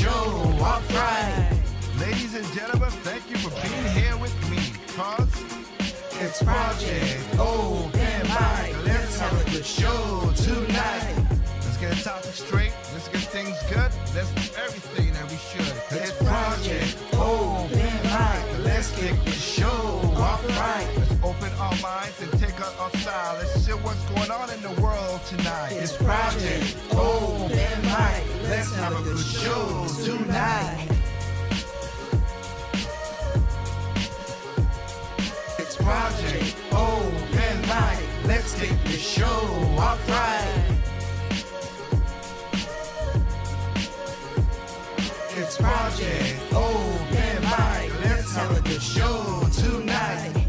show. Alright. Ladies and gentlemen, thank you for being here with me, cause It's Project Open Mic. Let's have a good show tonight. let's get the topic straight, let's get things good, let's do everything that we should. It's Project Open Mic. Let's kick the show off right. Let's open our minds and take out our style. Let's share what's going on in the world tonight. It's Project Open Mic. Let's have a good show tonight. It's Project Open Mic. Let's kick the show off right. It's Project Open Mic. Let's have a good show tonight.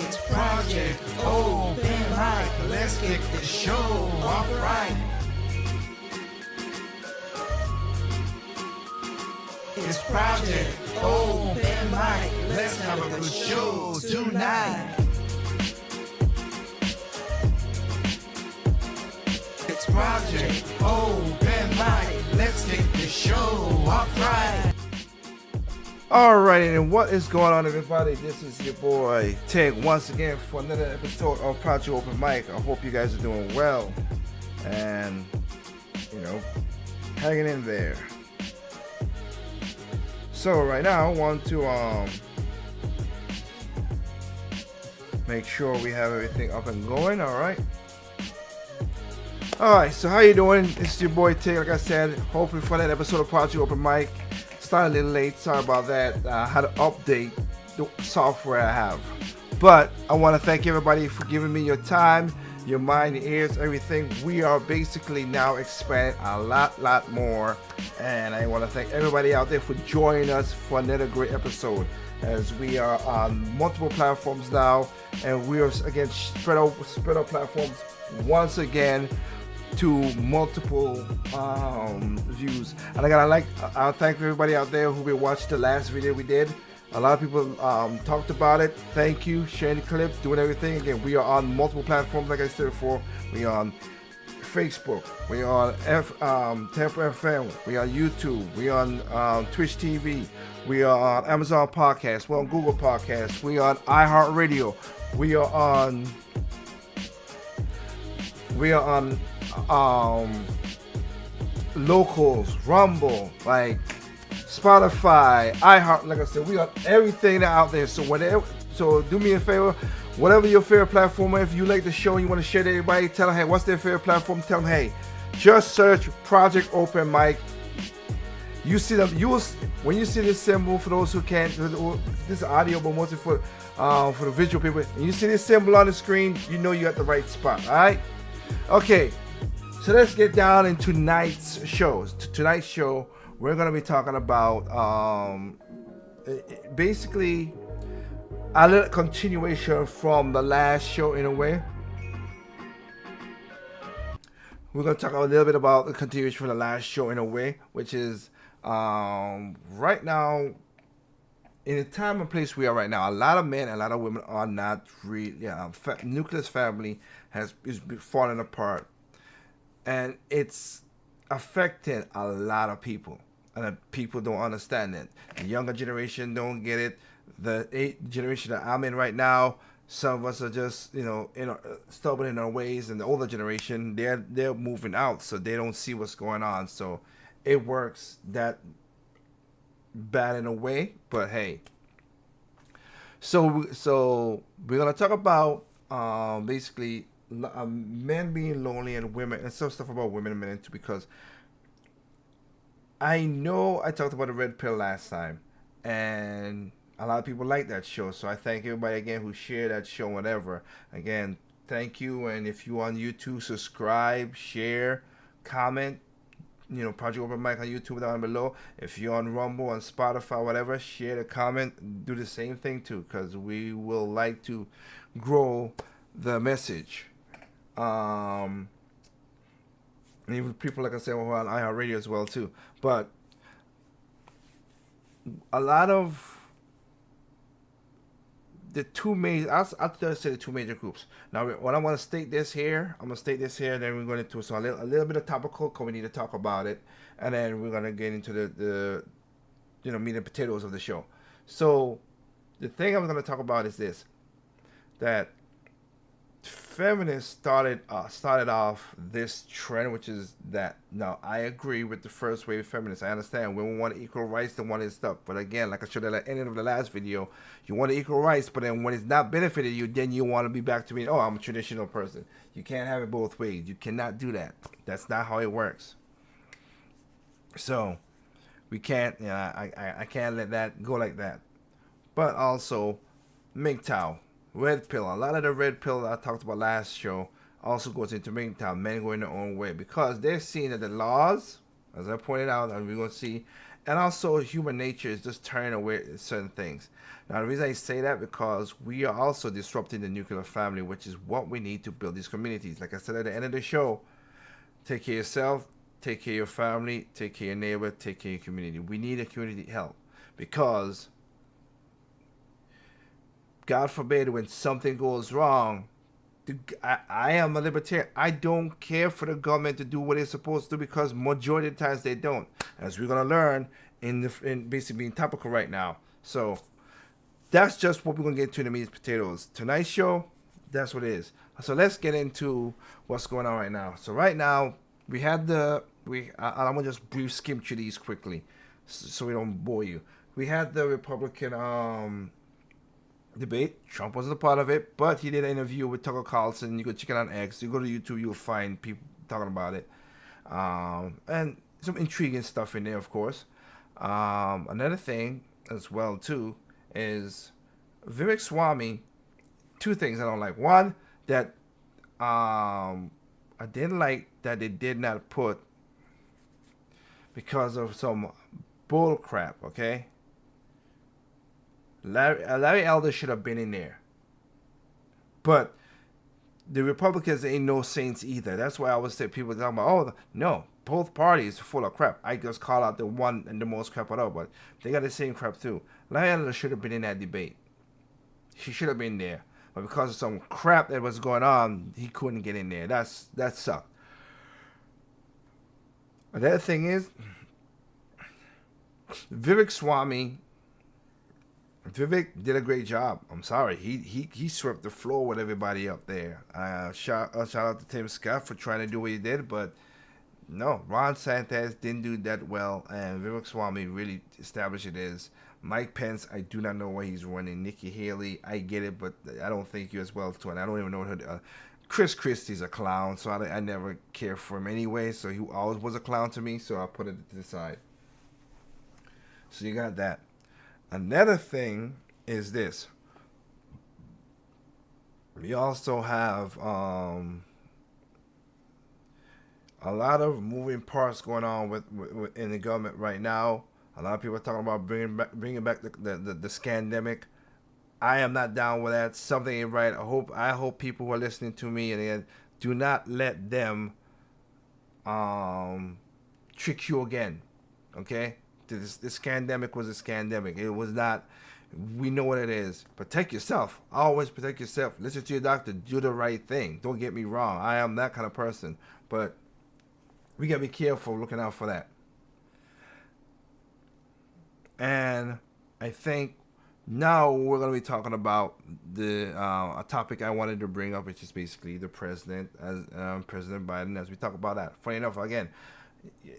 It's Project Open Mic. Let's kick the show off right. It's Project Open Mic. Let's have a good show tonight. It's Project Open Mic. Let's kick the show off right. Alrighty, and what is going on, everybody? This is your boy Tig once again for another episode of Project Open Mic. I hope you guys are doing well and, hanging in there. So right now I want to make sure we have everything up and going. Alright, so how you doing? It's your boy Tig, like I said, hoping for that episode of Project Open Mic. Started a little late, sorry about that. I had to update the software I have, but I want to thank everybody for giving me your time, your mind, your ears, everything. We are basically now expanding a lot more, and I want to thank everybody out there for joining us for another great episode, as we are on multiple platforms now, and we are again spread out platforms once again to multiple views. And I thank everybody out there who watched the last video we did. A lot of people talked about it. Thank you, sharing the clip, doing everything. Again, we are on multiple platforms, like I said before. We are on Facebook, we are on Temper FM, we are on YouTube, we are on Twitch TV, we are on Amazon Podcasts, we're on Google Podcasts, we are on iHeartRadio, we are on Locals, Rumble, like Spotify, iHeart. Like I said, we got everything out there. So do me a favor, whatever your favorite platform is, if you like the show and you want to share to everybody, tell them, hey, what's their favorite platform? Tell them, hey, just search Project Open Mic. You see them. When you see this symbol, for those who can't, this is audio, but mostly for the visual people. And you see this symbol on the screen, you know you're at the right spot. All right. Okay, so let's get down into tonight's show. Tonight's show, we're going to be talking about basically a little continuation from the last show in a way. We're going to talk a little bit about the continuation from the last show in a way, which is right now, in the time and place we are right now, a lot of men and a lot of women are not really, nuclear family is falling apart, and it's affecting a lot of people, and people don't understand it. The younger generation don't get it. The generation that I'm in right now, some of us are just stubborn in our ways, and the older generation, they're moving out, so they don't see what's going on. So it works that bad in a way, but hey. So we're gonna talk about basically men being lonely and women, and some stuff about women and men too, because I know I talked about the red pill last time, and a lot of people like that show. So I thank everybody again who shared that show, whatever. Again, thank you. And if you're on YouTube, subscribe, share, comment. Project Open Mic on YouTube down below. If you're on Rumble, on Spotify, whatever, share the comment. Do the same thing too, because we will like to grow the message. And even people, like I said, who are on iHeartRadio as well too. But a lot of the two major, I'll say the two major groups. Now, when I want to state this here, I'm going to state this here, and then we're going into so a little bit of topical, because we need to talk about it, and then we're going to get into the meat and potatoes of the show. So, the thing I'm going to talk about is this, that feminists started off this trend, which is that, now, I agree with the first wave feminists. I understand women want equal rights, they want this stuff. But again, like I showed at the end of the last video, you want equal rights, but then when it's not benefited you, then you want to be back to being, oh, I'm a traditional person. You can't have it both ways. You cannot do that. That's not how it works. So, we can't, I can't let that go like that. But also, migtow. Red pill. A lot of the red pill that I talked about last show also goes into migtow, men going their own way, because they're seeing that the laws, as I pointed out, and we're going to see, and also human nature is just turning away certain things. Now, the reason I say that, because we are also disrupting the nuclear family, which is what we need to build these communities. Like I said at the end of the show, take care of yourself, take care of your family, take care of your neighbor, take care of your community. We need a community help, because God forbid, when something goes wrong, I am a libertarian. I don't care for the government to do what it's supposed to do, because majority of the times they don't. As we're gonna learn in basically being topical right now. So that's just what we're gonna get to in the meat and potatoes. Tonight's show, that's what it is. So let's get into what's going on right now. So right now we had I'm gonna just brief skim through these quickly, so we don't bore you. We had the Republican debate. Trump wasn't a part of it, but he did an interview with Tucker Carlson. You go check it out on X. You go to YouTube, you'll find people talking about it, and some intriguing stuff in there, of course. Another thing as well too is Vivek Swami. Two things I don't like. One, that I didn't like that they did not put, because of some bull crap. Okay. Larry Elder should have been in there. But the Republicans ain't no saints either. That's why I always say people talking about, oh, no, both parties are full of crap. I just call out the one and the most crap out of, but they got the same crap too. Larry Elder should have been in that debate. He should have been there. But because of some crap that was going on, he couldn't get in there. That sucked. Another thing is, Vivek did a great job. I'm sorry. He swept the floor with everybody up there. Shout out to Tim Scott for trying to do what he did, but no, Ron DeSantis didn't do that well, and Vivek Swami really established it as. Mike Pence, I do not know why he's running. Nikki Haley, I get it, but I don't think you as well too, and I don't even know her. Chris Christie's a clown, so I never cared for him anyway, so he always was a clown to me, so I put it to the side. So you got that. Another thing is this. We also have a lot of moving parts going on with in the government right now. A lot of people are talking about bringing back the scandemic. I am not down with that. Something ain't right. I hope people who are listening to me and do not let them trick you again. Okay? This scandemic was a scandemic. It was not. We know what it is. Protect yourself. Always protect yourself. Listen to your doctor. Do the right thing. Don't get me wrong. I am that kind of person. But we got to be careful looking out for that. And I think now we're going to be talking about a topic I wanted to bring up, which is basically the president, as President Biden, as we talk about that. Funny enough, again,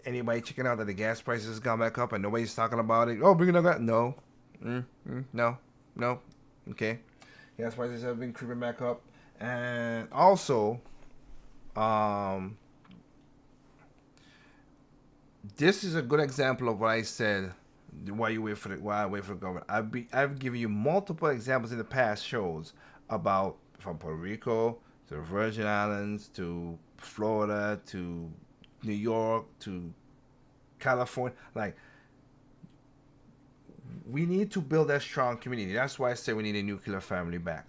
anybody checking out that the gas prices has gone back up and nobody's talking about it? Oh, bring it up. No. No. Okay. Gas prices have been creeping back up. And also, this is a good example of what I said. Why I wait for the government. I've given you multiple examples in the past shows about, from Puerto Rico to the Virgin Islands to Florida to New York to California. Like, we need to build that strong community. That's why I say we need a nuclear family back.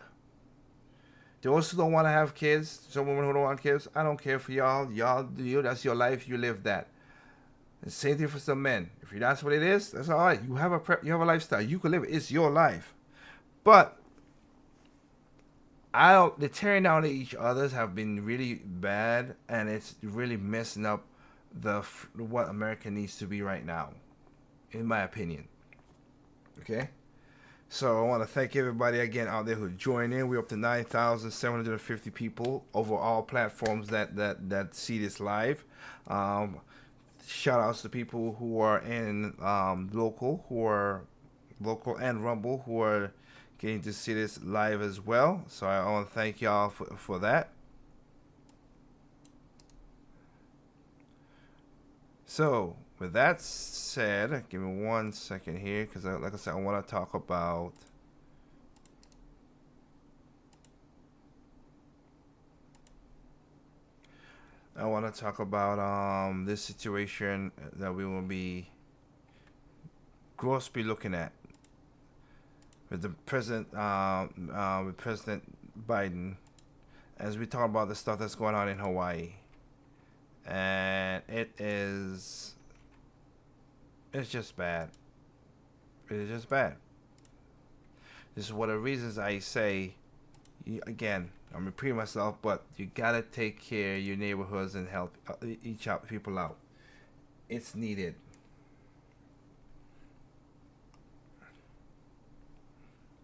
Those who don't want to have kids, some women who don't want kids, I don't care for y'all. That's your life. You live that. The same thing for some men. If that's what it is, that's all right. You have a lifestyle. You can live it. It's your life. But the tearing down of each others have been really bad, and it's really messing up what America needs to be right now, in my opinion. Okay, so I want to thank everybody again out there who joined in. We're up to 9,750 people over all platforms that see this live. Shout outs to people who are in local and Rumble who are getting to see this live as well. So I want to thank y'all for that. So with that said, give me 1 second here, because like I said, I want to talk about this situation that we will be grossly looking at with the president, with President Biden, as we talk about the stuff that's going on in Hawaii, and it's just bad. It is just bad. This is one of the reasons I say, again, I'm repeating myself, but you gotta take care of your neighborhoods and help each people out. It's needed.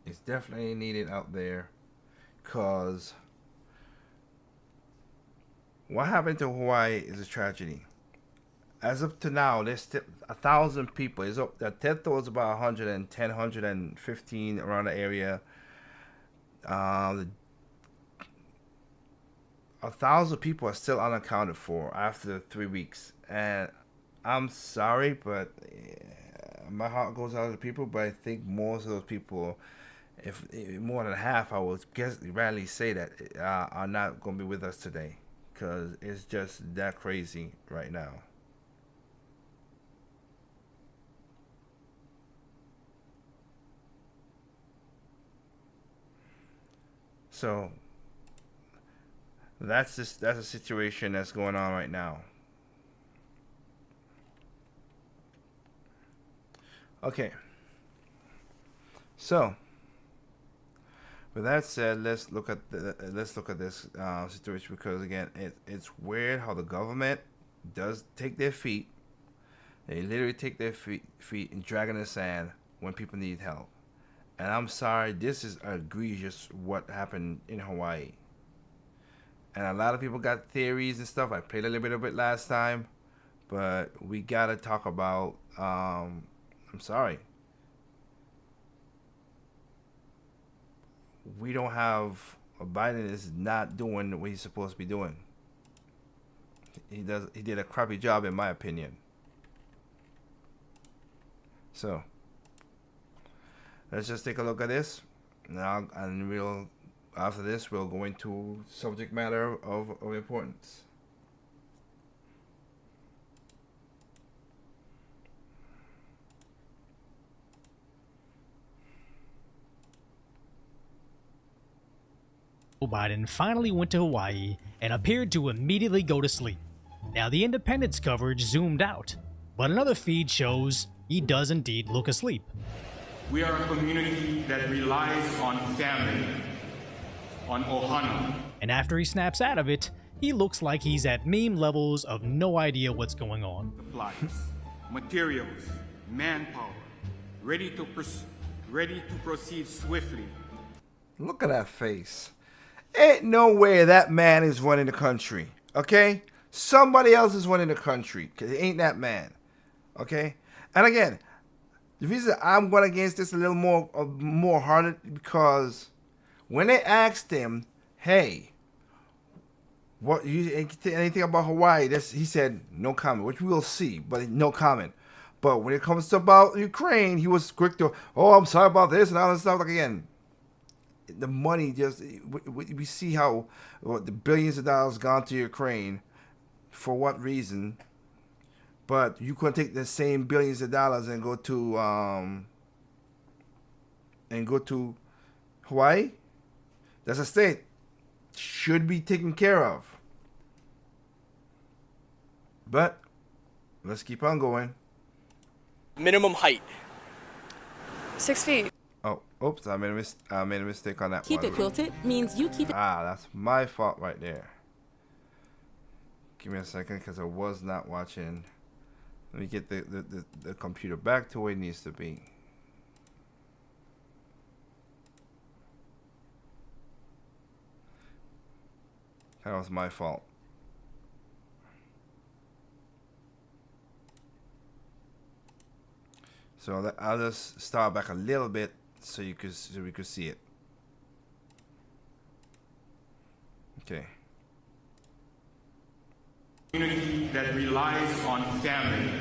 It's definitely needed out there, because what happened to Hawaii is a tragedy. As of to now, there's 1,000 people. It's up. The death toll is about 110, 115 around the area. 1,000 people are still unaccounted for after 3 weeks, and I'm sorry, but my heart goes out to the people. But I think most of those people, if more than half, I would rarely say that are not going to be with us today, because it's just that crazy right now. So that's a situation that's going on right now. Okay. So with that said, let's look at this situation, because again, it's weird how the government does take their feet. They literally take their feet and drag in the sand when people need help. And I'm sorry, this is egregious what happened in Hawaii. And a lot of people got theories and stuff. I played a little bit of it last time, but we gotta talk about. I'm sorry. We don't have. Biden is not doing what he's supposed to be doing. He did a crappy job, in my opinion. So let's just take a look at this now, and after this we'll go into subject matter of importance. Biden finally went to Hawaii and appeared to immediately go to sleep. Now the Independence coverage zoomed out, but another feed shows he does indeed look asleep. We are a community that relies on family, on ohana. And after he snaps out of it, he looks like he's at meme levels of no idea what's going on. Supplies, materials, manpower, ready to proceed swiftly. Look at that face. Ain't no way that man is running the country. Okay? Somebody else is running the country, because it ain't that man. Okay? And again, the reason I'm going against this a little more harder, because when they asked him, hey, what you anything about Hawaii? He said no comment, which we will see, but no comment. But when it comes to about Ukraine, he was quick to, oh, I'm sorry about this and all that stuff. Like, again, the money we see how the billions of dollars gone to Ukraine, for what reason? But you couldn't take the same billions of dollars and go to Hawaii. That's a state. Should be taken care of. But let's keep on going. Minimum height. 6 feet. Oh, Oops, I made a mistake on that Keep one. it quilted means you keep it. Ah, that's my fault right there. Give me a second, because I was not watching. Let me get the computer back to where it needs to be. That was my fault. So I'll just start back a little bit so we could see it. Okay. Community that relies on family,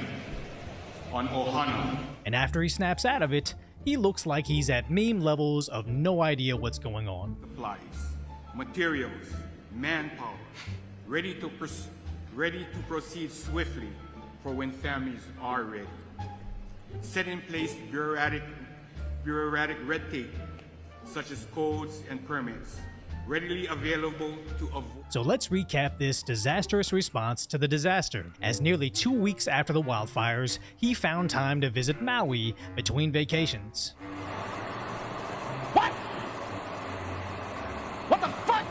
on ohana. And after he snaps out of it, he looks like he's at meme levels of no idea what's going on. Supplies, materials, manpower, ready to proceed swiftly for when families are ready. Set in place bureaucratic red tape, such as codes and permits, readily available to avoid. So let's recap this disastrous response to the disaster. As nearly 2 weeks after the wildfires, he found time to visit Maui between vacations. What the fuck?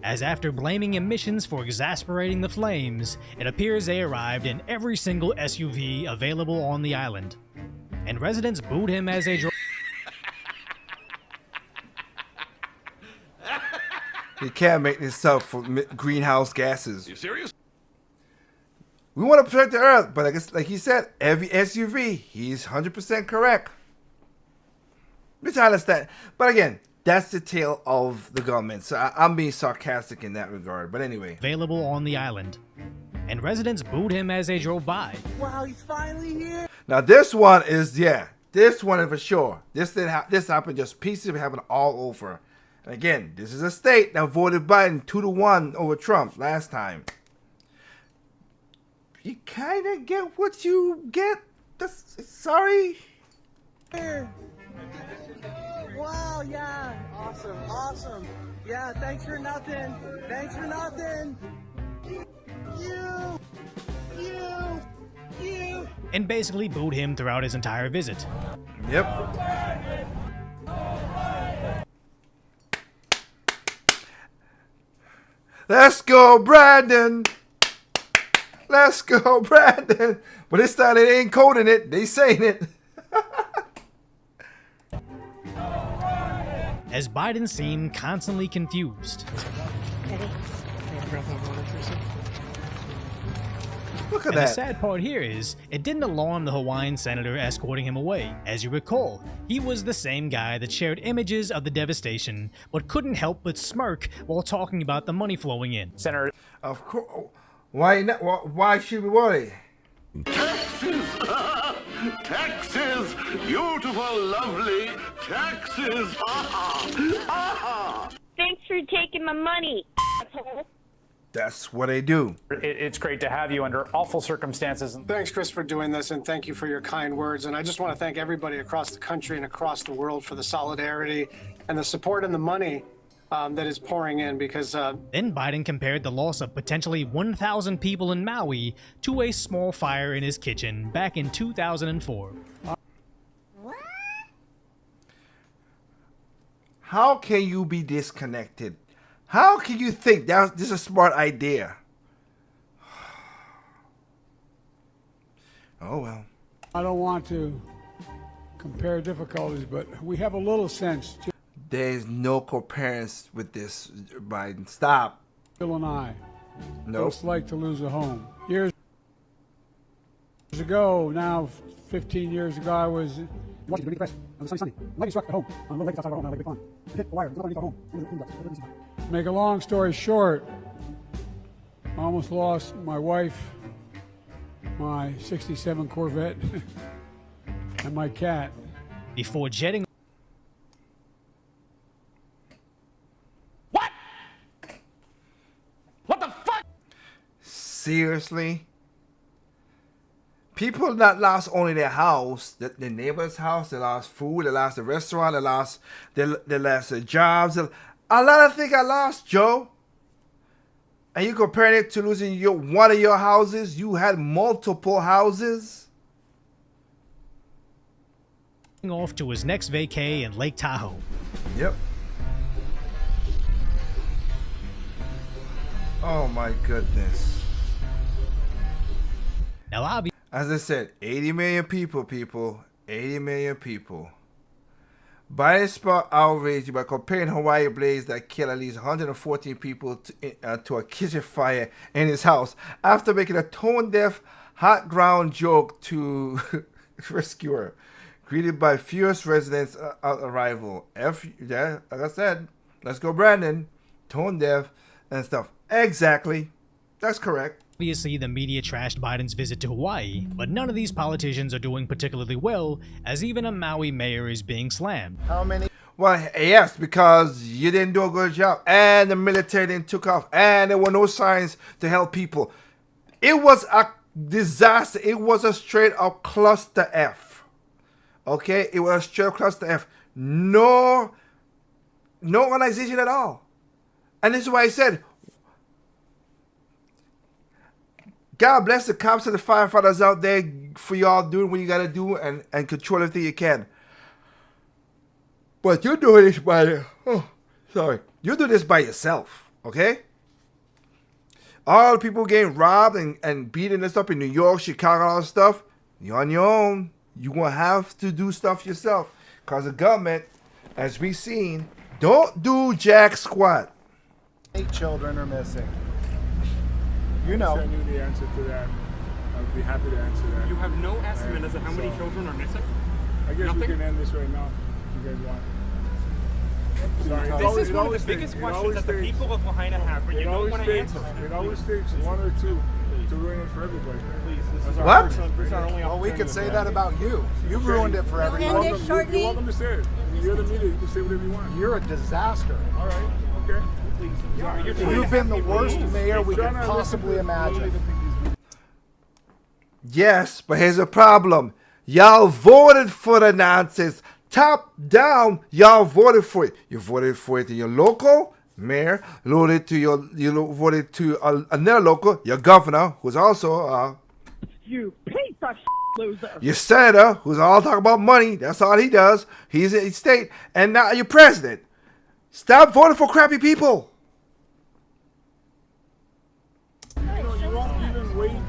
As after blaming emissions for exasperating the flames, it appears they arrived in every single SUV available on the island. And residents booed him as they drove. You can't make this up for greenhouse gases. You serious? We want to protect the earth, but I guess, like he said, every SUV, he's 100% correct. Which I understand. But again, that's the tale of the government. So I'm being sarcastic in that regard. But anyway. Available on the island. And residents booed him as they drove by. Wow, he's finally here. Now this one is, this one is for sure. This happened, just pieces of it happened all over. And again, this is a state that voted Biden 2-1 over Trump last time. You kind of get what you get. Sorry. Wow, yeah. Awesome. Yeah, thanks for nothing. You. And basically booed him throughout his entire visit. Yep. Let's go, Brandon. Let's go, Brandon. But this time they ain't coding it. They saying it. As Biden seemed constantly confused. Look at And the that. sad part here is, it didn't alarm the Hawaiian senator escorting him away. As you recall, he was the same guy that shared images of the devastation, but couldn't help but smirk while talking about the money flowing in. Senator. Of course. Why not? Why should we worry? Taxes! Taxes! Beautiful, lovely taxes! Thanks for taking my money, asshole. That's what they do. It's great to have you under awful circumstances. Thanks, Chris, for doing this, and thank you for your kind words. And I just want to thank everybody across the country and across the world for the solidarity and the support and the money that is pouring in, because Then Biden compared the loss of potentially 1,000 people in Maui to a small fire in his kitchen back in 2004. How can you be disconnected? How can you think this is a smart idea? Oh well. I don't want to compare difficulties, but we have a little sense, There's no co-parents with this, Biden. Stop. Jill and I, what Nope. it's like to lose a home. Years ago, now 15 years ago, I was in Washington, Press on the sunny Sunday. Lightning struck the home on the lake outside our home, on Lake Pond. It hit the wire, it was underneath our home. Make a long story short, I almost lost my wife, my 67 Corvette, and my cat. Before jetting Seriously? People that lost only their house, their neighbor's house, they lost food, they lost the restaurant, they lost their jobs. A lot of things I lost, Joe. And you comparing it to losing one of your houses? You had multiple houses. off to his next vacay in Lake Tahoe. Yep. Oh my goodness. Now, obviously, As I said, 80 million people. 80 million people. Biden sparked outrage by comparing Hawaii blaze that killed at least 114 people to a kitchen fire in his house after making a tone-deaf, hot ground joke to rescuer. Greeted by furious residents at arrival. Yeah, like I said, let's go, Brandon. Tone-deaf and stuff. Exactly. That's correct. Obviously, the media trashed Biden's visit to Hawaii, but none of these politicians are doing particularly well, as even a Maui mayor is being slammed. How many? Well, yes, because you didn't do a good job, and the military didn't took off, and there were no signs to help people. It was a disaster. It was a straight up cluster F. Okay, it was a straight up cluster F. No organization at all, and this is why I said, God bless the cops and the firefighters out there for y'all doing what you gotta do and control everything you can. But you're doing this you're doing this by yourself, okay? All the people getting robbed and beaten and stuff in New York, Chicago, all that stuff, you're on your own. You're gonna have to do stuff yourself. Because the government, as we've seen, don't do jack squat. 8 children are missing. You know. I knew the answer to that. I'd be happy to answer that. You have no estimate as to how many children are missing? I guess Nothing? we can end this right now if you guys want. Sorry, this is one of the biggest questions that the people of Lahaina have, but you don't want to answer. It always takes 1 or 2 to ruin it for everybody. What? Well, we could say that about you. You ruined it for everybody. You're welcome to say it. You're the media. You can say whatever you want. You're a disaster. All right. Okay. You've been the worst mayor we could possibly imagine. Yes, but here's the problem. Y'all voted for the nonsense. Top down, y'all voted for it. You voted for it in your local mayor. You voted to another local, your governor, who's also You piece of loser. your senator, who's all talking about money. That's all he does. He's in state. And now your president. Stop voting for crappy people.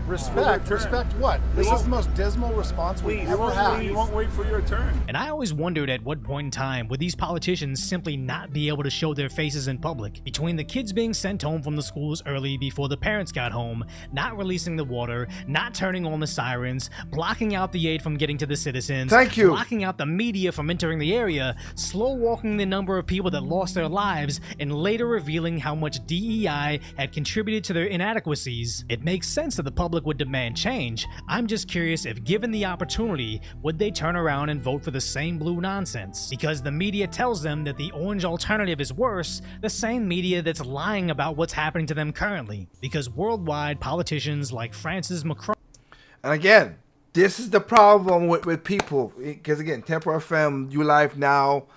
Respect what? This is the most dismal response we've ever had. You won't wait for your turn. And I always wondered at what point in time would these politicians simply not be able to show their faces in public. Between the kids being sent home from the schools early before the parents got home, not releasing the water, not turning on the sirens, blocking out the aid from getting to the citizens, Thank you. blocking out the media from entering the area, slow walking the number of people that lost their lives, and later revealing how much DEI had contributed to their inadequacies. It makes sense that the public would demand change. I'm just curious if given the opportunity, would they turn around and vote for the same blue nonsense? Because the media tells them that the orange alternative is worse, the same media that's lying about what's happening to them currently. Because worldwide politicians like Francis Macron. And again, this is the problem with people. Because again, Tempo FM, you live now,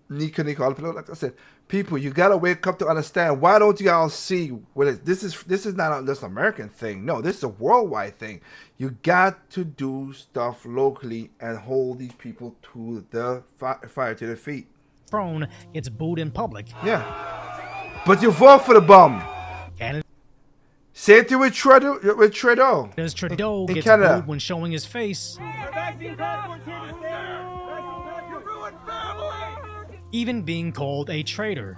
Nico, like I said, people, you gotta wake up to understand. Why don't you all see what this is not just an American thing. No, this is a worldwide thing. You got to do stuff locally and hold these people to the fire to their feet. Macron gets booed in public. Yeah, but you vote for the bum. Same thing with Trudeau. As Trudeau in gets Canada. booed when showing his face. Even being called a traitor.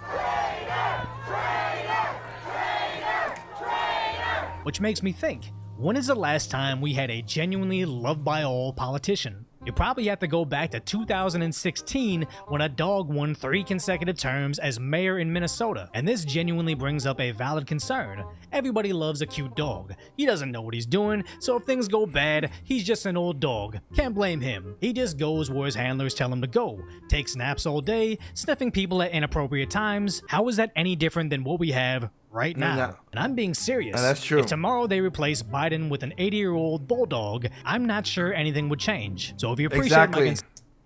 Which makes me think, when is the last time we had a genuinely loved by all politician? You probably have to go back to 2016 when a dog won 3 consecutive terms as mayor in Minnesota. And this genuinely brings up a valid concern. Everybody loves a cute dog. He doesn't know what he's doing, so if things go bad, he's just an old dog. Can't blame him. He just goes where his handlers tell him to go. Takes naps all day, sniffing people at inappropriate times. How is that any different than what we have right now? No. And I'm being serious. And that's true. If tomorrow they replace Biden with an 80-year-old bulldog, I'm not sure anything would change. So if you appreciate my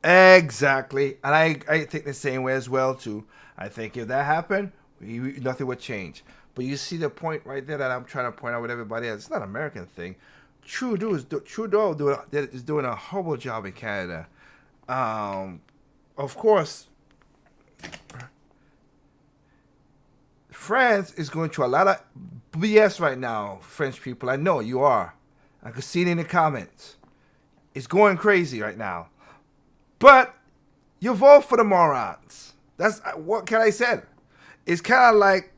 Exactly. And I think the same way as well too. I think if that happened, nothing would change. But you see the point right there that I'm trying to point out with everybody else. It's not an American thing. Trudeau is doing a horrible job in Canada. Of course, France is going through a lot of BS right now, French people. I know you are. I can see it in the comments. It's going crazy right now. But you vote for the morons. That's what can I say? It's kind of like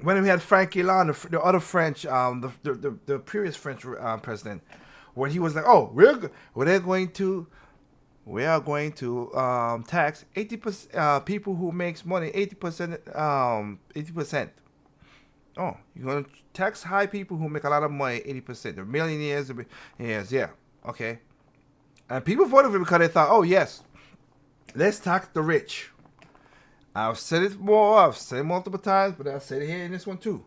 when we had Frankie Hollande, the other French, the previous French president, where he was like, "Oh, we are going to tax 80% people who makes money 80%. 80%. Oh, you're going to tax high people who make a lot of money 80%. The millionaires, yeah, okay." And people voted for him because they thought, "Oh yes, let's tax the rich." I've said it more. I've said it multiple times, but I'll say it here in this one too.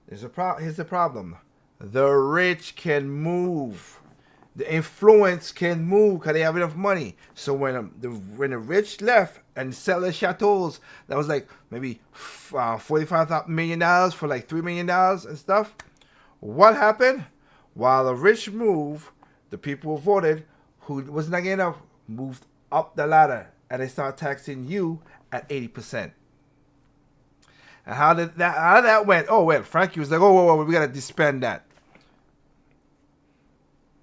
Here's the problem: the rich can move. The influence can move because they have enough money. So when the rich left and sell their chateaus, that was like maybe $45 million for like $3 million and stuff. What happened? While the rich moved, the people who voted who was not getting enough moved up the ladder, and they start taxing you at 80%. And how that went? Oh well, Frankie was like, "Oh, whoa, we gotta disband that."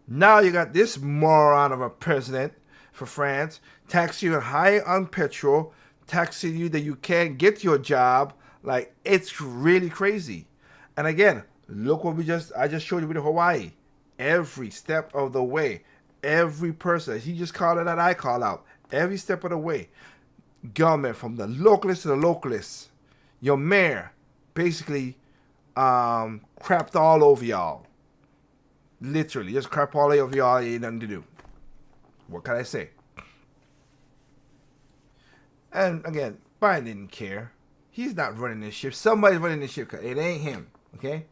Now you got this moron of a president for France taxing you high on petrol, taxing you that you can't get your job. Like, it's really crazy. And again, look what I just showed you with Hawaii. Every step of the way, every person, he just called it out, I call out. Every step of the way, government from the localists to the localists, your mayor basically crapped all over y'all. Literally, just crap all over y'all. Ain't nothing to do. What can I say? And again, Biden didn't care. He's not running this ship. Somebody's running this ship. It ain't him. Okay?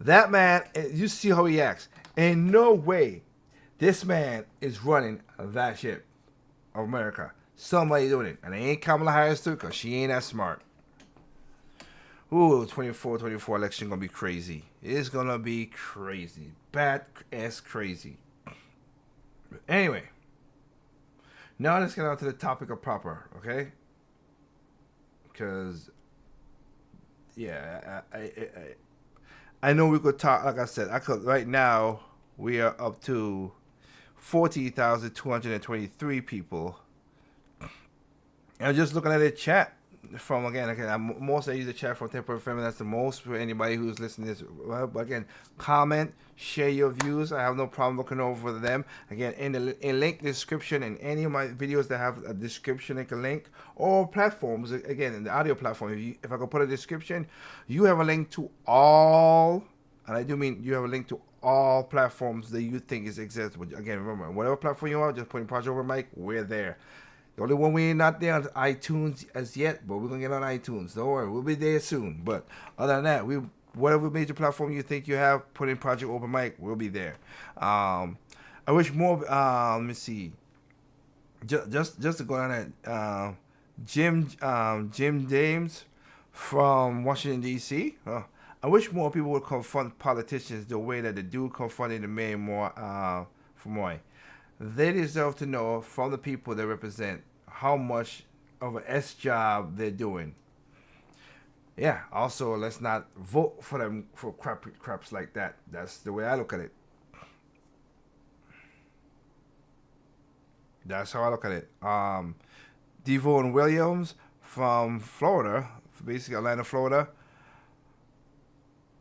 That man, you see how he acts. In no way this man is running that ship of America. Somebody doing it. And it ain't Kamala Harris too, because she ain't that smart. Ooh, 24 election gonna be crazy. It's gonna be crazy. Bad ass crazy. Anyway. Now let's get on to the topic of proper, okay? Because, yeah, I know we could talk, like I said, right now, we are up to 40,223 people. And I'm just looking at the chat from, again, most I use the chat from Temporary Feminist. That's the most for anybody who's listening to this. But again, comment, share your views. I have no problem looking over them. Again, in the link description, and any of my videos that have a description, like a link, or platforms, again, in the audio platform, if I could put a description, you have a link to all, and I do mean you have a link to all platforms that you think is accessible. Again, remember, whatever platform you are, just put in Project Over Mike, we're there. The only one we ain't not there on iTunes as yet, but we're gonna get on iTunes. Don't worry, we'll be there soon. But other than that, whatever major platform you think you have, put in Project Open Mic, we'll be there. I wish more. Let me see. Just to go on that, Jim James from Washington D.C. I wish more people would confront politicians the way that the dude confronted the mayor from Maui. They deserve to know from the people they represent how much of an S job they're doing. Yeah, also, let's not vote for them for craps like that. That's the way I look at it. That's how I look at it. Devon Williams from Florida, basically Atlanta, Florida.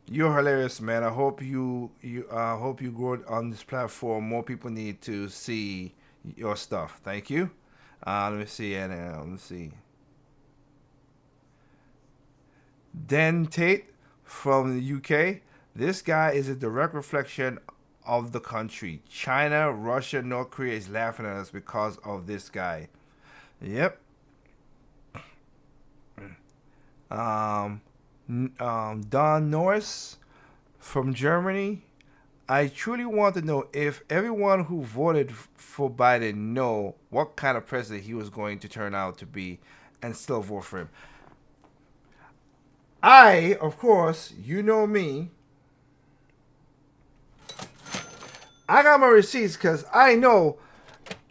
You're hilarious, man. I hope you grow on this platform. More people need to see your stuff. Thank you. Let me see. Let me see. Dan Tate from the UK. This guy is a direct reflection of the country. China, Russia, North Korea is laughing at us because of this guy. Yep. Don Norris from Germany. I truly want to know if everyone who voted for Biden know what kind of president he was going to turn out to be and still vote for him. I, of course, you know me. I got my receipts because I know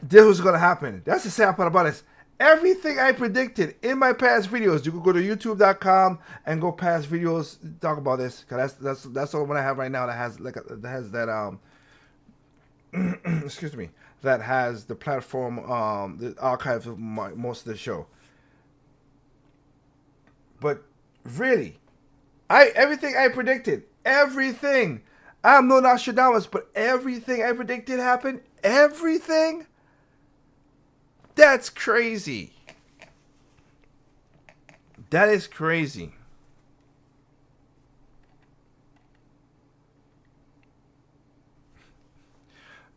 this was going to happen. That's the sad part about this. Everything I predicted in my past videos, you can go to youtube.com and go past videos, talk about this. Cause that's the only one I have right now that has that excuse me, that has the platform, the archives of most of the show. But really, everything I predicted, everything. I'm no Nostradamus, but everything I predicted happened. Everything. That's crazy. That is crazy.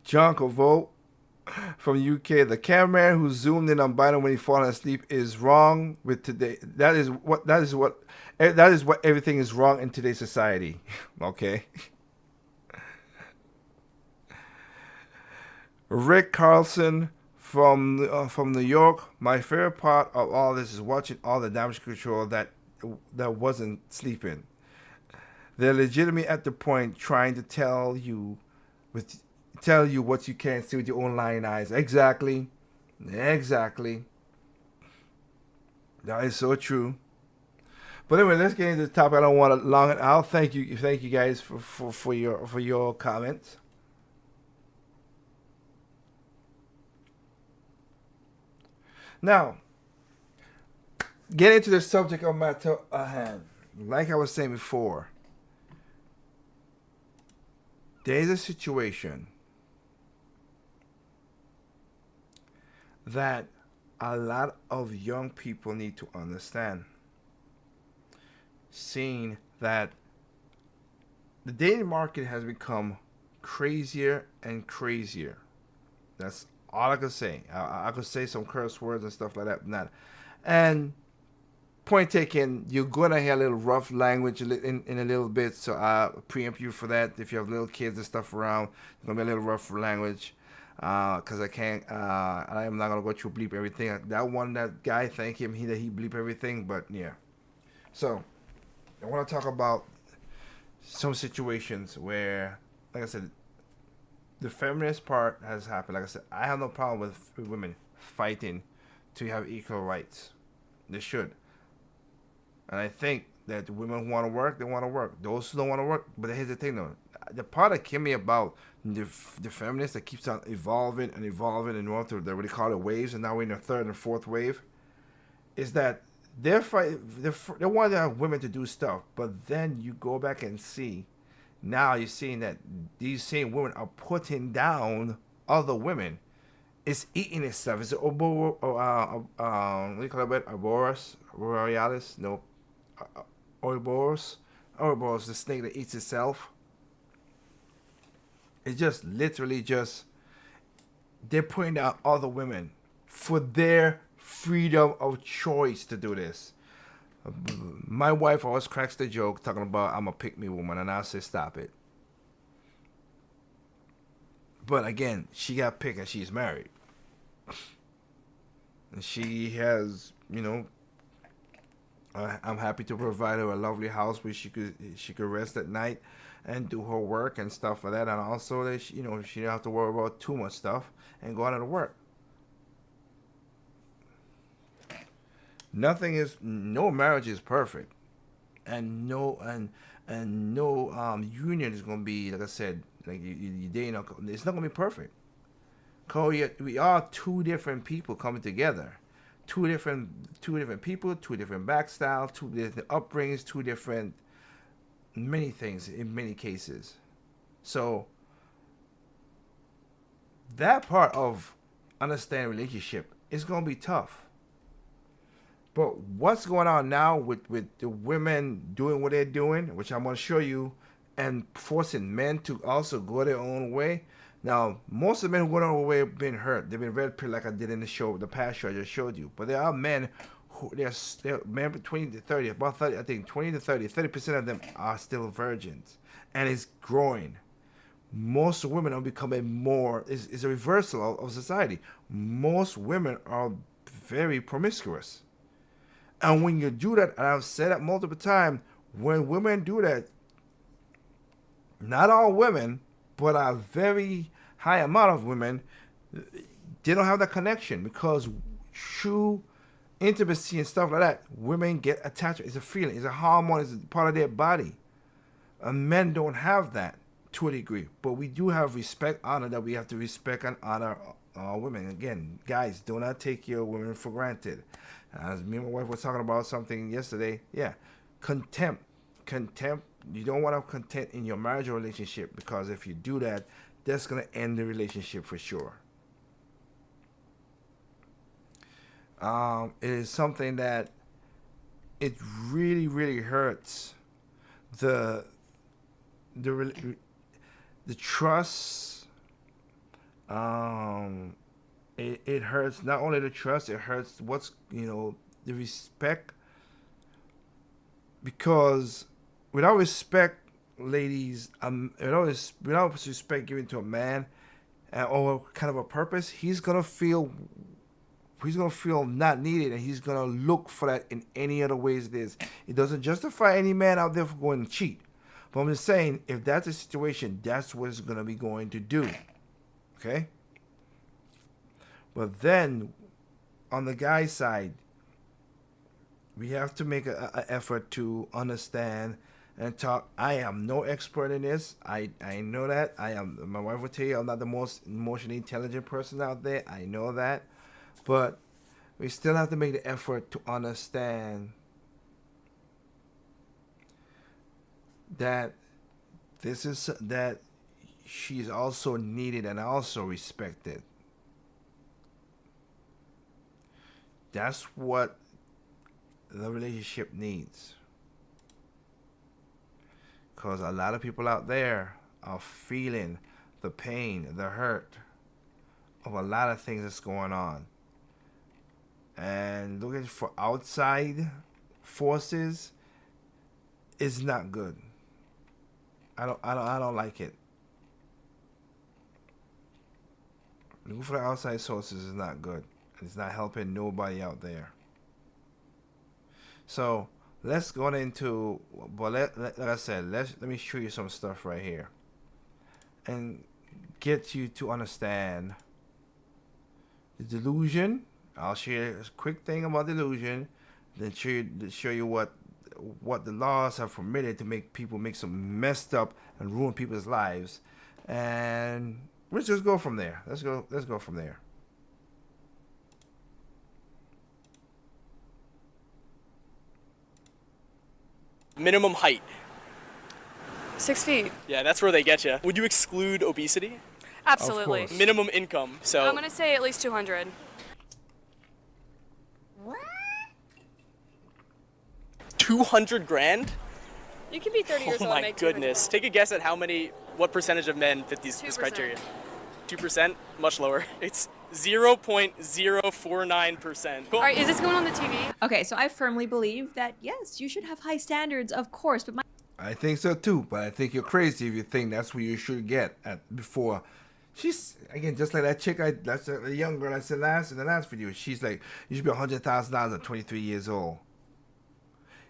John Corvette from UK. The cameraman who zoomed in on Biden when he fallen asleep is wrong with today. That is what everything is wrong in today's society. Okay. Rick Carlson from New York. My favorite part of all this is watching all the damage control that wasn't sleeping. They're legitimately at the point trying to tell you what you can't see with your own lying eyes. Exactly. That is so true. But anyway, let's get into the topic. I don't want to long it out. Thank you guys for your comments. Now, get into the subject of matter at hand. Like I was saying before, there is a situation that a lot of young people need to understand. Seeing that the dating market has become crazier and crazier. That's all I could say. I could say some curse words and stuff like that. And point taken, you're going to hear a little rough language in a little bit. So I preempt you for that. If you have little kids and stuff around, it's going to be a little rough language. Because I can't, I am not going to go through bleep everything. That guy, thank him, he bleep everything. But yeah. So I want to talk about some situations where, like I said, the feminist part has happened. Like I said, I have no problem with women fighting to have equal rights. They should. And I think that the women who want to work, they want to work. Those who don't want to work, but here's the thing though. The part that came me about the feminists that keeps on evolving and going through, they really call it waves, and now we're in the third and fourth wave, is that they want to have women to do stuff, but then you go back and see, now you're seeing that these same women are putting down other women. It's eating itself. It's what do you call it? Ouroboros? Borealis? No. Ouroboros? Ouroboros, the snake that eats itself. It's just literally they're putting down other women for their freedom of choice to do this. My wife always cracks the joke talking about I'm a pick-me woman, and I say stop it. But again, she got picked and she's married. And she has, I'm happy to provide her a lovely house where she could rest at night and do her work and stuff like that. And also that she don't have to worry about too much stuff and go out to work. No marriage is perfect, and no union is gonna be, like I said, like you dating. It's not gonna be perfect. Cause we are two different people coming together, two different people, two different back styles, two different upbringings, two different many things in many cases. So that part of understanding relationship is gonna be tough. But what's going on now with the women doing what they're doing, which I'm going to show you, and forcing men to also go their own way. Now, most of the men who go their own way have been hurt. They've been red pilled like I did in the past show I just showed you. But there are men who, they're men between the 30, about 30, I think 20 to 30% of them are still virgins. And it's growing. Most women are becoming more, is a reversal of society. Most women are very promiscuous. And when you do that, and I've said that multiple times, when women do that, not all women, But a very high amount of women, they don't have that connection because through intimacy and stuff like that, women get attached. It's a feeling. It's a hormone. It's a part of their body. And men don't have that to a degree. But we do have respect, honor, that we have to respect and honor women. Again, guys, do not take your women for granted. As me and my wife were talking about something yesterday, yeah, contempt. You don't want to have contempt in your marriage or relationship, because if you do that, that's going to end the relationship for sure. It is something that it really, really hurts the trust. It hurts not only the trust, it hurts the respect, because without respect, ladies, without respect given to a man or kind of a purpose, he's gonna feel not needed, and he's gonna look for that in any other ways it is. It doesn't justify any man out there for going to cheat, but I'm just saying, if that's the situation, that's what it's gonna be going to do. Okay? But then, on the guy's side, we have to make an effort to understand and talk. I am no expert in this. I know that. My wife will tell you I'm not the most emotionally intelligent person out there. I know that. But we still have to make the effort to understand that that she's also needed and also respected. That's what the relationship needs. Because a lot of people out there are feeling the pain, the hurt of a lot of things that's going on. And looking for outside forces is not good. I don't like it. Looking for the outside sources is not good. It's not helping nobody out there. So let's go into, but like I said, let me show you some stuff right here and get you to understand the delusion. I'll share a quick thing about delusion, then show you what the laws have permitted to make people make some messed up and ruin people's lives, and let's just go from there. Let's go from there. Minimum height. 6 feet. Yeah, that's where they get you. Would you exclude obesity? Absolutely. Of course. Minimum income. So I'm gonna say at least 200. What? 200 grand? You can be 30 years old and make 200 Oh my goodness. Take a guess at what percentage of men fit this criteria? 2%? Much lower. It's 0.049%. All right, is this going on the TV? Okay, so I firmly believe that, yes, you should have high standards, of course, but I think so too, but I think you're crazy if you think that's what you should get before. She's, again, just like that chick, that's a young girl I said in the last video. She's like, you should be $100,000 at 23 years old.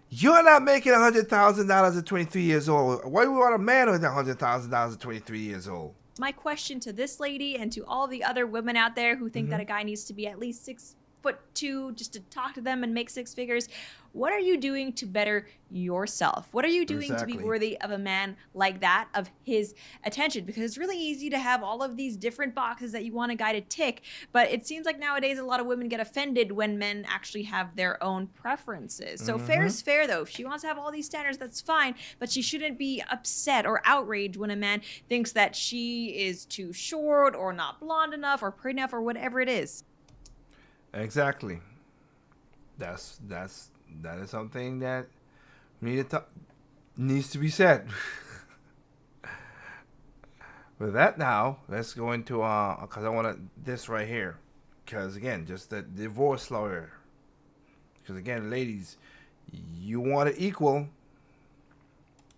You're not making $100,000 at 23 years old. Why do you want a man with $100,000 at 23 years old? My question to this lady and to all the other women out there who think that a guy needs to be at least 6'2" just to talk to them and make six figures, what are you doing to better yourself? What are you doing to be worthy of a man like that, of his attention? Because it's really easy to have all of these different boxes that you want a guy to tick, but it seems like nowadays a lot of women get offended when men actually have their own preferences. So fair is fair, though. If she wants to have all these standards, that's fine, but she shouldn't be upset or outraged when a man thinks that she is too short or not blonde enough or pretty enough or whatever it is. Exactly. That is something that needs to be said. With that now, let's go into because I want this right here, because again, just the divorce lawyer. Because again, ladies, you want it equal.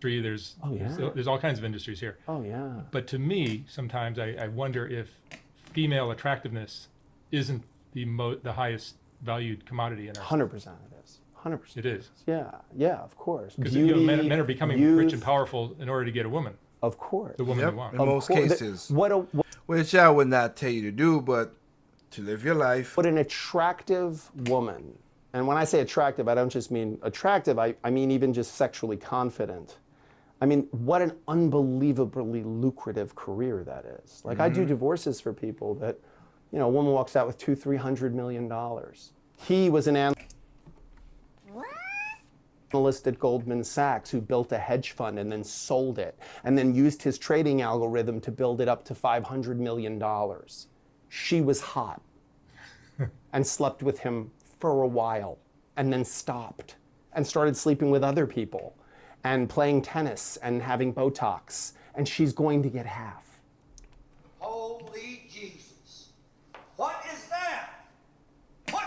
There's all kinds of industries here. Oh yeah. But to me, sometimes I wonder if female attractiveness isn't the highest valued commodity in our 100% it is. 100%. It is. Yeah, of course. Because men are becoming rich and powerful in order to get a woman. Of course. The woman Yep, they want. in most cases. Which I would not tell you to do, but to live your life. What an attractive woman, and when I say attractive, I don't just mean attractive, I mean even just sexually confident. I mean, what an unbelievably lucrative career that is. Like, I do divorces for people that, you know, a woman walks out with $200-300 million. He was an analyst at Goldman Sachs who built a hedge fund and then sold it, and then used his trading algorithm to build it up to $500 million. She was hot and slept with him for a while and then stopped and started sleeping with other people and playing tennis and having Botox, and she's going to get half. Holy Jesus. What is that? What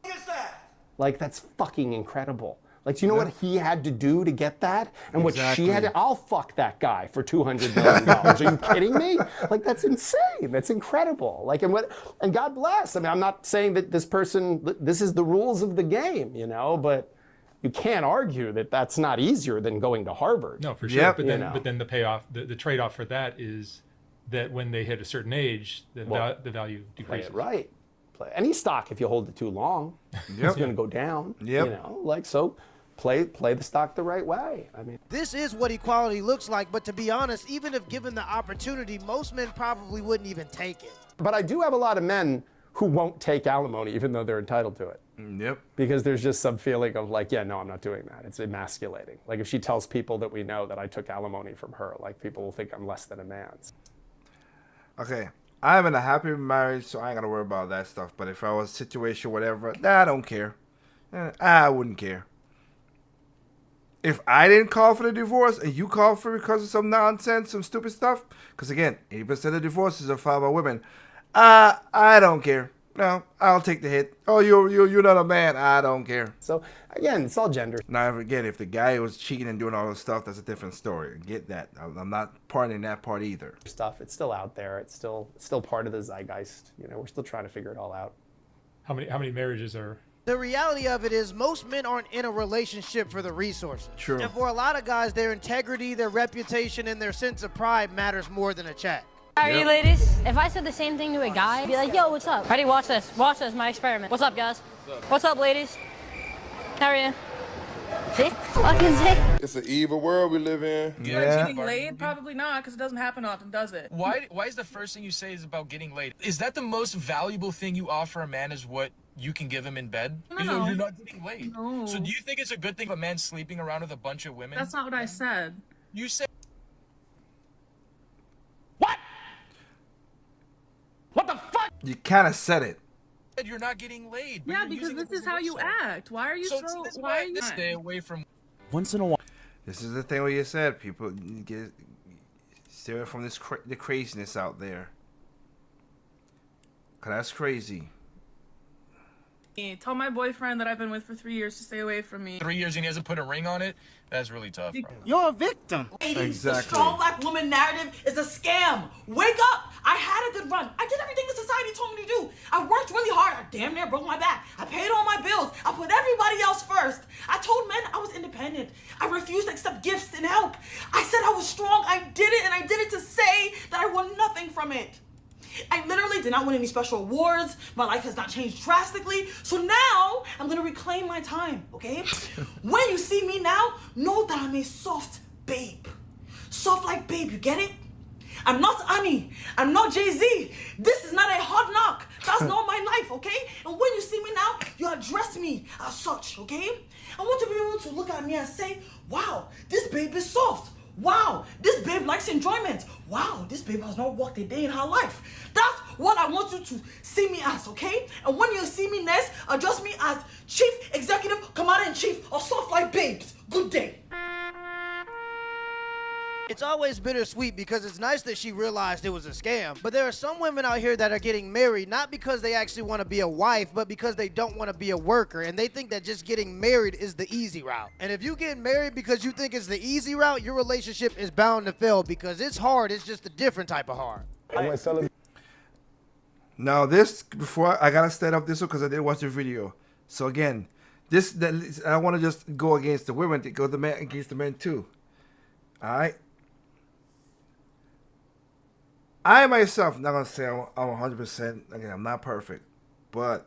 is that? Like, that's fucking incredible. Like, do you know what he had to do to get that? And what Exactly. she had to, I'll fuck that guy for $200 million. Are you kidding me? Like, that's insane. That's incredible. Like, and God bless. I mean, I'm not saying that this person, this is the rules of the game, you know, but you can't argue that that's not easier than going to Harvard. No, for sure. But then, You know? but then the payoff, the trade-off for that is that when they hit a certain age, the value Play decreases. it right. Any stock, if you hold it too long, it's going to go down. Yep. You know, like, so play the stock the right way. I mean, This is what equality looks like, but to be honest, even if given the opportunity, most men probably wouldn't even take it. but I do have a lot of men who won't take alimony even though they're entitled to it. Yep. Because there's just some feeling of like, yeah, no, I'm not doing that. It's emasculating. Like, if she tells people that we know that I took alimony from her, like, people will think I'm less than a man. Okay. I'm in a happy marriage, so I ain't gotta worry about that stuff. But if I was a situation, whatever, I don't care. I wouldn't care. If I didn't call for the divorce and you called for it because of some nonsense, some stupid stuff, because again, 80% of divorces are filed by women, I don't care. No, I'll take the hit. Oh, you're not a man. I don't care. So again, it's all gender. Now, again, if the guy was cheating and doing all this stuff, that's a different story. I get that. I'm not parting that part either. Stuff. It's still out there. It's still part of the zeitgeist. You know, we're still trying to figure it all out. How many marriages are? The reality of it is most men aren't in a relationship for the resources. True. And for a lot of guys, their integrity, their reputation, and their sense of pride matters more than a check. How are you, ladies? If I said the same thing to a guy, I'd be like, yo, what's up? Ready? Watch this. Watch this, my experiment. What's up, guys? What's up, ladies? How are you? See? Fucking see? It's an evil world we live in. You like getting laid? Probably not, because it doesn't happen often, does it? Why is the first thing you say is about getting laid? Is that the most valuable thing you offer a man is what you can give him in bed? No. You're not getting laid. No. So do you think it's a good thing if a man's sleeping around with a bunch of women? That's not what I said. You said... What the fuck? You kind of said it. You're not getting laid. But Yeah, you're because using this it is how you act. Why are you so why are you stay away from... Once in a while. This is the thing where you said people get stay away from this the craziness out there. 'Cause that's crazy. Tell my boyfriend that I've been with for 3 years to stay away from me. 3 years and he hasn't put a ring on it? That's really tough, bro. You're a victim. Exactly. The strong black woman narrative is a scam. Wake up! I had a good run. I did everything the society told me to do. I worked really hard. I damn near broke my back. I paid all my bills. I put everybody else first. I told men I was independent. I refused to accept gifts and help. I said I was strong. I did it, and I did it to say that I want nothing from it. I literally did not win any special awards. My life has not changed drastically. So now I'm going to reclaim my time, okay? When you see me now, know that I'm a soft babe. Soft like babe, you get it? I'm not Annie. I'm not Jay-Z. This is not a hard knock. That's not my life, okay? And when you see me now, you address me as such, okay? I want to be able to look at me and say, wow, this babe is soft. Wow, this babe likes enjoyment. Wow, this babe has not worked a day in her life. That's what I want you to see me as, okay? And when you see me next, address me as Chief Executive Commander-in-Chief of Soft Life Babes. Good day. It's always bittersweet because it's nice that she realized it was a scam. But there are some women out here that are getting married not because they actually want to be a wife, but because they don't want to be a worker. And they think that just getting married is the easy route. And if you get married because you think it's the easy route, your relationship is bound to fail because it's hard. It's just a different type of hard. Now this, before I gotta stand up this one because I didn't watch the video. So again, I want to just go against the women, to go the men against the men too. All right. I myself, not gonna say I'm 100%. Again, I'm not perfect, but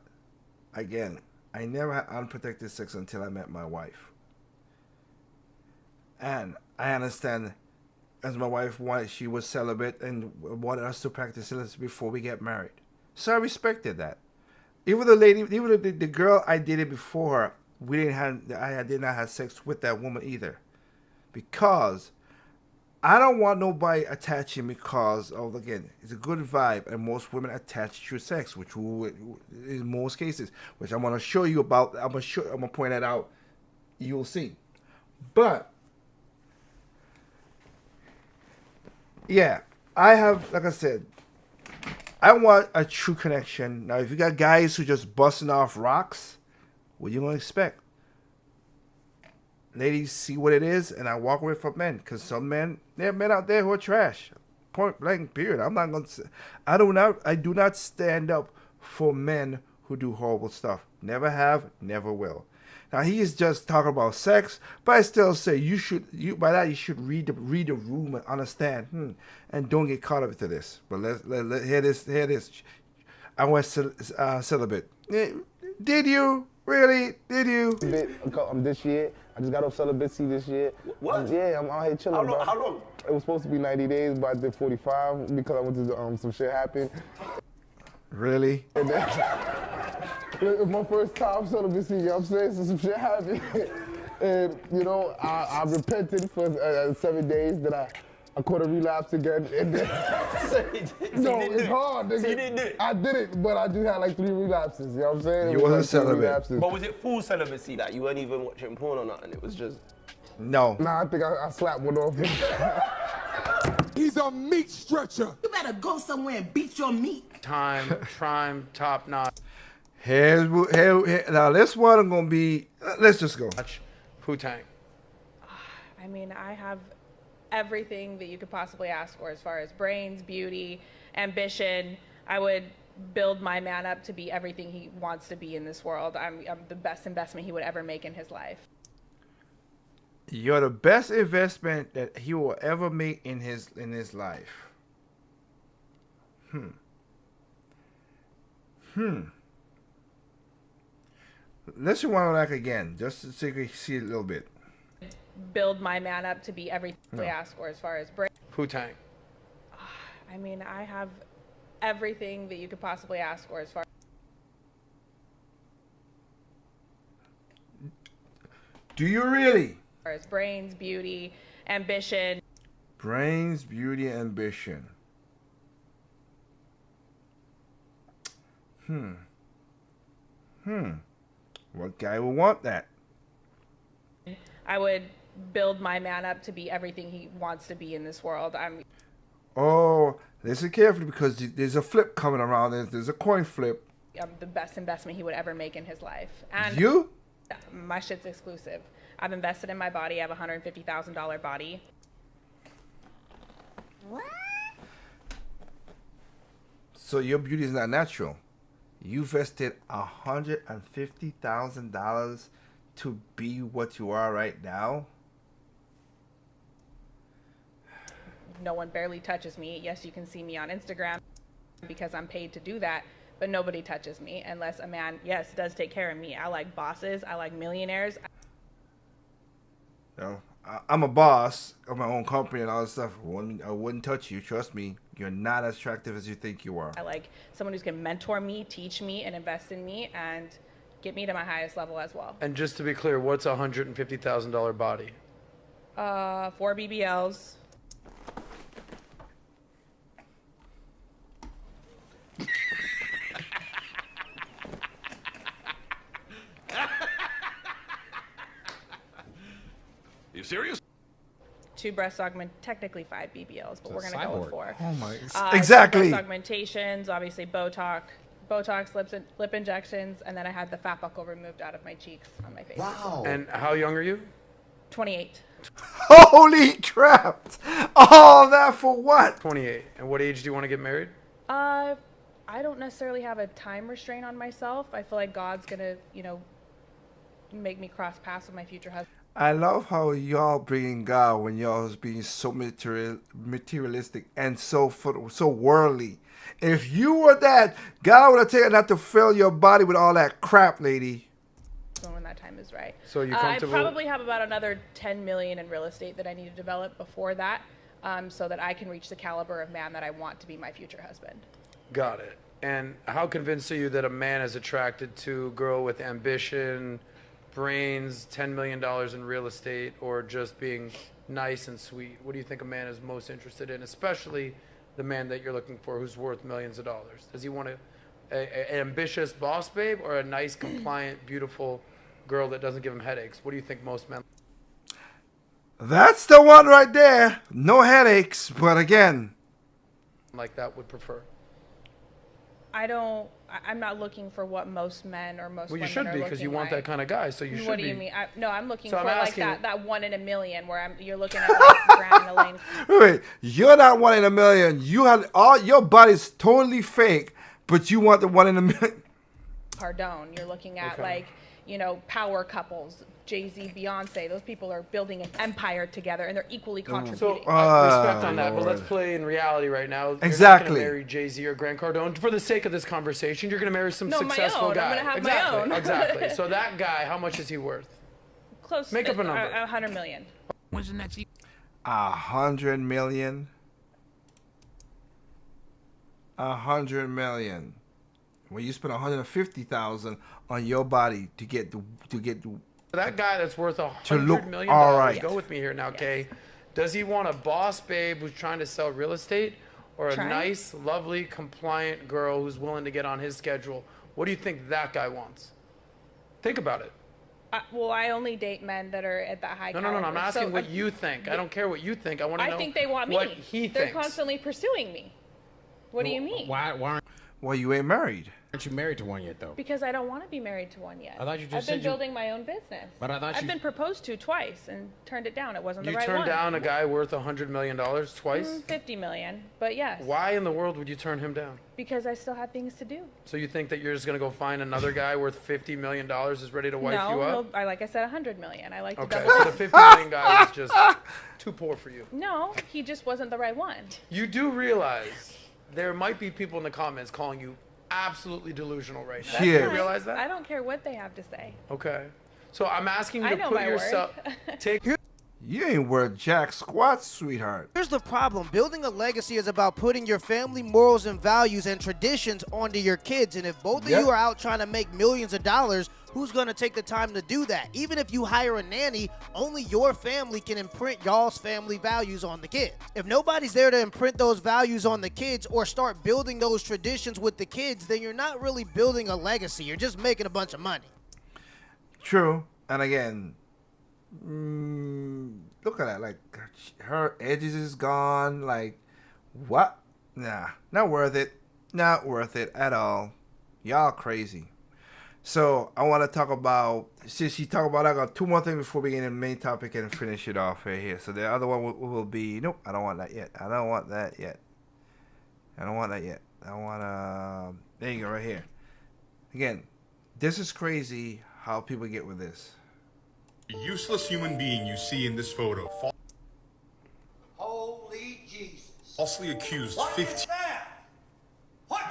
again, I never had unprotected sex until I met my wife, and I understand. As my wife wanted, she was celibate and wanted us to practice celibacy before we get married. So I respected that. Even the girl I dated before her, I did not have sex with that woman either, because I don't want nobody attaching because of, again, it's a good vibe, and most women attach to sex, which in most cases, which I'm gonna show you about. I'm gonna point that out. You'll see, but. Yeah, I have, like I said, I want a true connection. Now, if you got guys who just busting off rocks, what you gonna expect? Ladies see what it is, and I walk away from men, because some men, there are men out there who are trash. Point blank, period. I'm not gonna say, I do not stand up for men who do horrible stuff. Never have, never will. Now he is just talking about sex, but I still say you should read the room and understand, and don't get caught up into this. But let hear this. I went celibate. Did you really? Did you? This year, I just got off celibacy this year. What? Yeah, I'm out here chilling. How long? It was supposed to be 90 days, but I did 45 because I went to some shit happened. Really? And then, it was my first time celibacy, you know what I'm saying? So some shit happened. And, you know, I repented for 7 days, then I caught a relapse again. And then, no, it's hard, nigga. So you didn't do it? I did it, but I just had like 3 relapses, you know what I'm saying? You wasn't celibate. But was it full celibacy? Like you weren't even watching porn or nothing? It was just... No. Nah, I think I slapped one off. He's a meat stretcher. You better go somewhere and beat your meat. Prime, top notch. Here, now this one I'm gonna be. Let's just go. Wu-Tang. I mean, I have everything that you could possibly ask for as far as brains, beauty, ambition. I would build my man up to be everything he wants to be in this world. I'm the best investment he would ever make in his life. You're the best investment that he will ever make in his life. Let's rewind back again, just so you can see a little bit. Build my man up to be everything we ask for as far as brains. Wu-Tang. I mean, I have everything that you could possibly ask for as far Do you really? as brains, beauty, ambition. Brains, beauty, ambition. What guy would want that? I would build my man up to be everything he wants to be in this world. Oh, listen carefully because there's a flip coming around. There's a coin flip. I'm the best investment he would ever make in his life. And You? my shit's exclusive. I've invested in my body. I have a $150,000 body. What? So your beauty is not natural. You invested $150,000 to be what you are right now. No one barely touches me. Yes, you can see me on Instagram because I'm paid to do that, but nobody touches me unless a man, yes, does take care of me. I like bosses. I like millionaires. You know, I'm a boss of my own company and all this stuff. I wouldn't touch you. Trust me. You're not as attractive as you think you are. I like someone who's going to mentor me, teach me, and invest in me and get me to my highest level as well. And just to be clear, what's a $150,000 body? 4 BBLs. You serious? 2 breast technically 5 BBLs, but we're gonna go with 4. Oh my! Exactly. 2 breast augmentations, obviously Botox, lip injections, and then I had the fat buckle removed out of my cheeks on my face. Wow. And how young are you? 28. Holy crap! All that for what? 28. And what age do you want to get married? I don't necessarily have a time restraint on myself. I feel like God's gonna, make me cross paths with my future husband. I love how y'all bringing God when y'all is being so materialistic and so worldly. If you were that, God would have taken that to fill your body with all that crap, lady. When that time is right. So you I comfortable? probably have about another 10 million in real estate that I need to develop before that, so that I can reach the caliber of man that I want to be my future husband. Got it. And how convinced are you that a man is attracted to a girl with ambition, brains, $10 million in real estate, or just being nice and sweet? What do you think a man is most interested in, especially the man that you're looking for who's worth millions of dollars? Does he want an ambitious boss babe or a nice, compliant, beautiful girl that doesn't give him headaches? What do you think most men That's the one right there. No headaches, but again, like that would prefer? I'm not looking for what most men or most women are looking like. Well, you should be, because you want that kind of guy, so you should be. What do you mean? No, I'm looking So for I'm like asking- that 1 in a million where you're looking at like Grant and Elaine. wait, you're not 1 in a million. You have all your body's totally fake, but you want the 1 in a million. Cardone. You're looking at Okay. like, power couples, Jay-Z, Beyonce. Those people are building an empire together and they're equally contributing. So respect on that, but let's play in reality right now. Exactly. You're not going to marry Jay-Z or Grant Cardone. For the sake of this conversation, you're going to marry some No, my successful own. guy. I'm gonna have my exactly. own. Exactly. So that guy, how much is he worth? Close. Make up a number. 100 million. When's the next? 100 million. 100 million. When you spend 150,000 on your body to get the That guy that's worth look $100 million. all right. Go with me here now, Kay. Does he want a boss babe who's trying to sell real estate, or a Trying? nice, lovely, compliant girl who's willing to get on his schedule? What do you think that guy wants? Think about it. Well, I only date men that are at that high No. caliber. I'm asking So, what you think. I don't care what you think. I want to know I think they want me. what he They're thinks. constantly pursuing me. What do you mean? Well, you ain't married. Aren't you married to one yet, though? Because I don't want to be married to one yet. I thought you just I've been said you- building my own business. But I thought I've you- been proposed to twice and turned it down. It wasn't the You right one. turned down a guy worth $100 million twice? 50 million, but yes. Why in the world would you turn him down? Because I still have things to do. So you think that you're just going to go find another guy worth $50 million who's ready to wife you up? No, like I said, 100 million. I like to Okay, double so the up. 50 million guy was just too poor for you. No, he just wasn't the right one. You do realize there might be people in the comments calling you absolutely delusional right now. Yeah. You realize that? I don't care what they have to say. Okay. So I'm asking you I to know put my yourself... Take... You ain't worth jack squat, sweetheart. Here's the problem. Building a legacy is about putting your family morals and values and traditions onto your kids. And if both of you are out trying to make millions of dollars, who's going to take the time to do that? Even if you hire a nanny, only your family can imprint y'all's family values on the kids. If nobody's there to imprint those values on the kids or start building those traditions with the kids, then you're not really building a legacy. You're just making a bunch of money. True. And again, look at that. Like, her edges is gone. Like, what? Nah, not worth it. Not worth it at all. Y'all crazy. So I want to talk about, since you talk about, I got two more things before we get into the main topic and finish it off right here. So the other one will be, nope, I don't want that yet. I don't want that yet. I want, there you go, right here. Again, this is crazy how people get with this. The useless human being you see in this photo. Holy Jesus. Falsely accused What is 15 that? What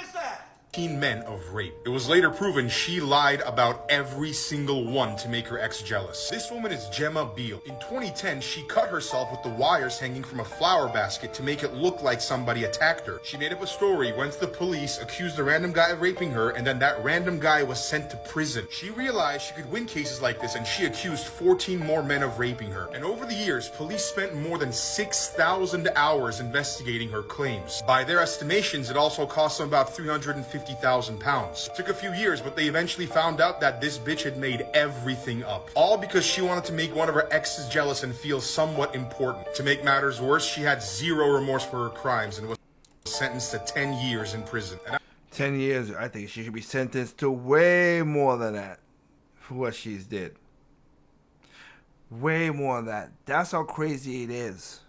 is that? men of rape. It was later proven she lied about every single one to make her ex jealous. This woman is Gemma Beal. In 2010, she cut herself with the wires hanging from a flower basket to make it look like somebody attacked her. She made up a story, went to the police, accused a random guy of raping her, and then that random guy was sent to prison. She realized she could win cases like this, and she accused 14 more men of raping her. And over the years, police spent more than 6,000 hours investigating her claims. By their estimations, it also cost them about $350,000. It took a few years, but they eventually found out that this bitch had made everything up. All because she wanted to make one of her exes jealous and feel somewhat important. To make matters worse, she had zero remorse for her crimes and was sentenced to 10 years in prison. 10 years, I think she should be sentenced to way more than that for what she's did. Way more than that. That's how crazy it is.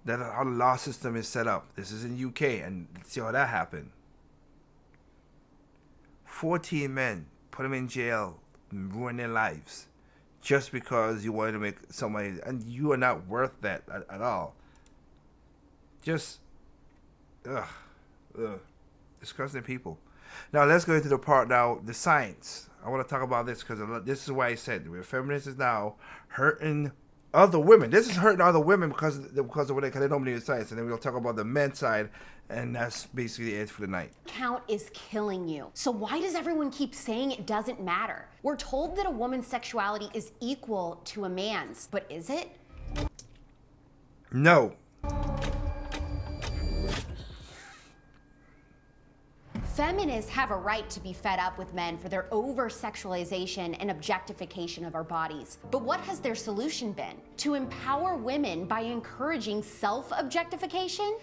That's how the law system is set up. This is in UK, and see how that happened. 14 men, put them in jail and ruin their lives just because you wanted to make somebody, and you are not worth that at all. Just, disgusting people. Now let's go into the part now, the science. I want to talk about this because this is why I said where feminists is now hurting other women. This is hurting other women because of what they don't believe in science. And then we'll talk about the men's side, and that's basically it for the night. Count is killing you. So why does everyone keep saying it doesn't matter? We're told that a woman's sexuality is equal to a man's, but is it? No. Feminists have a right to be fed up with men for their over-sexualization and objectification of our bodies. But what has their solution been? To empower women by encouraging self-objectification?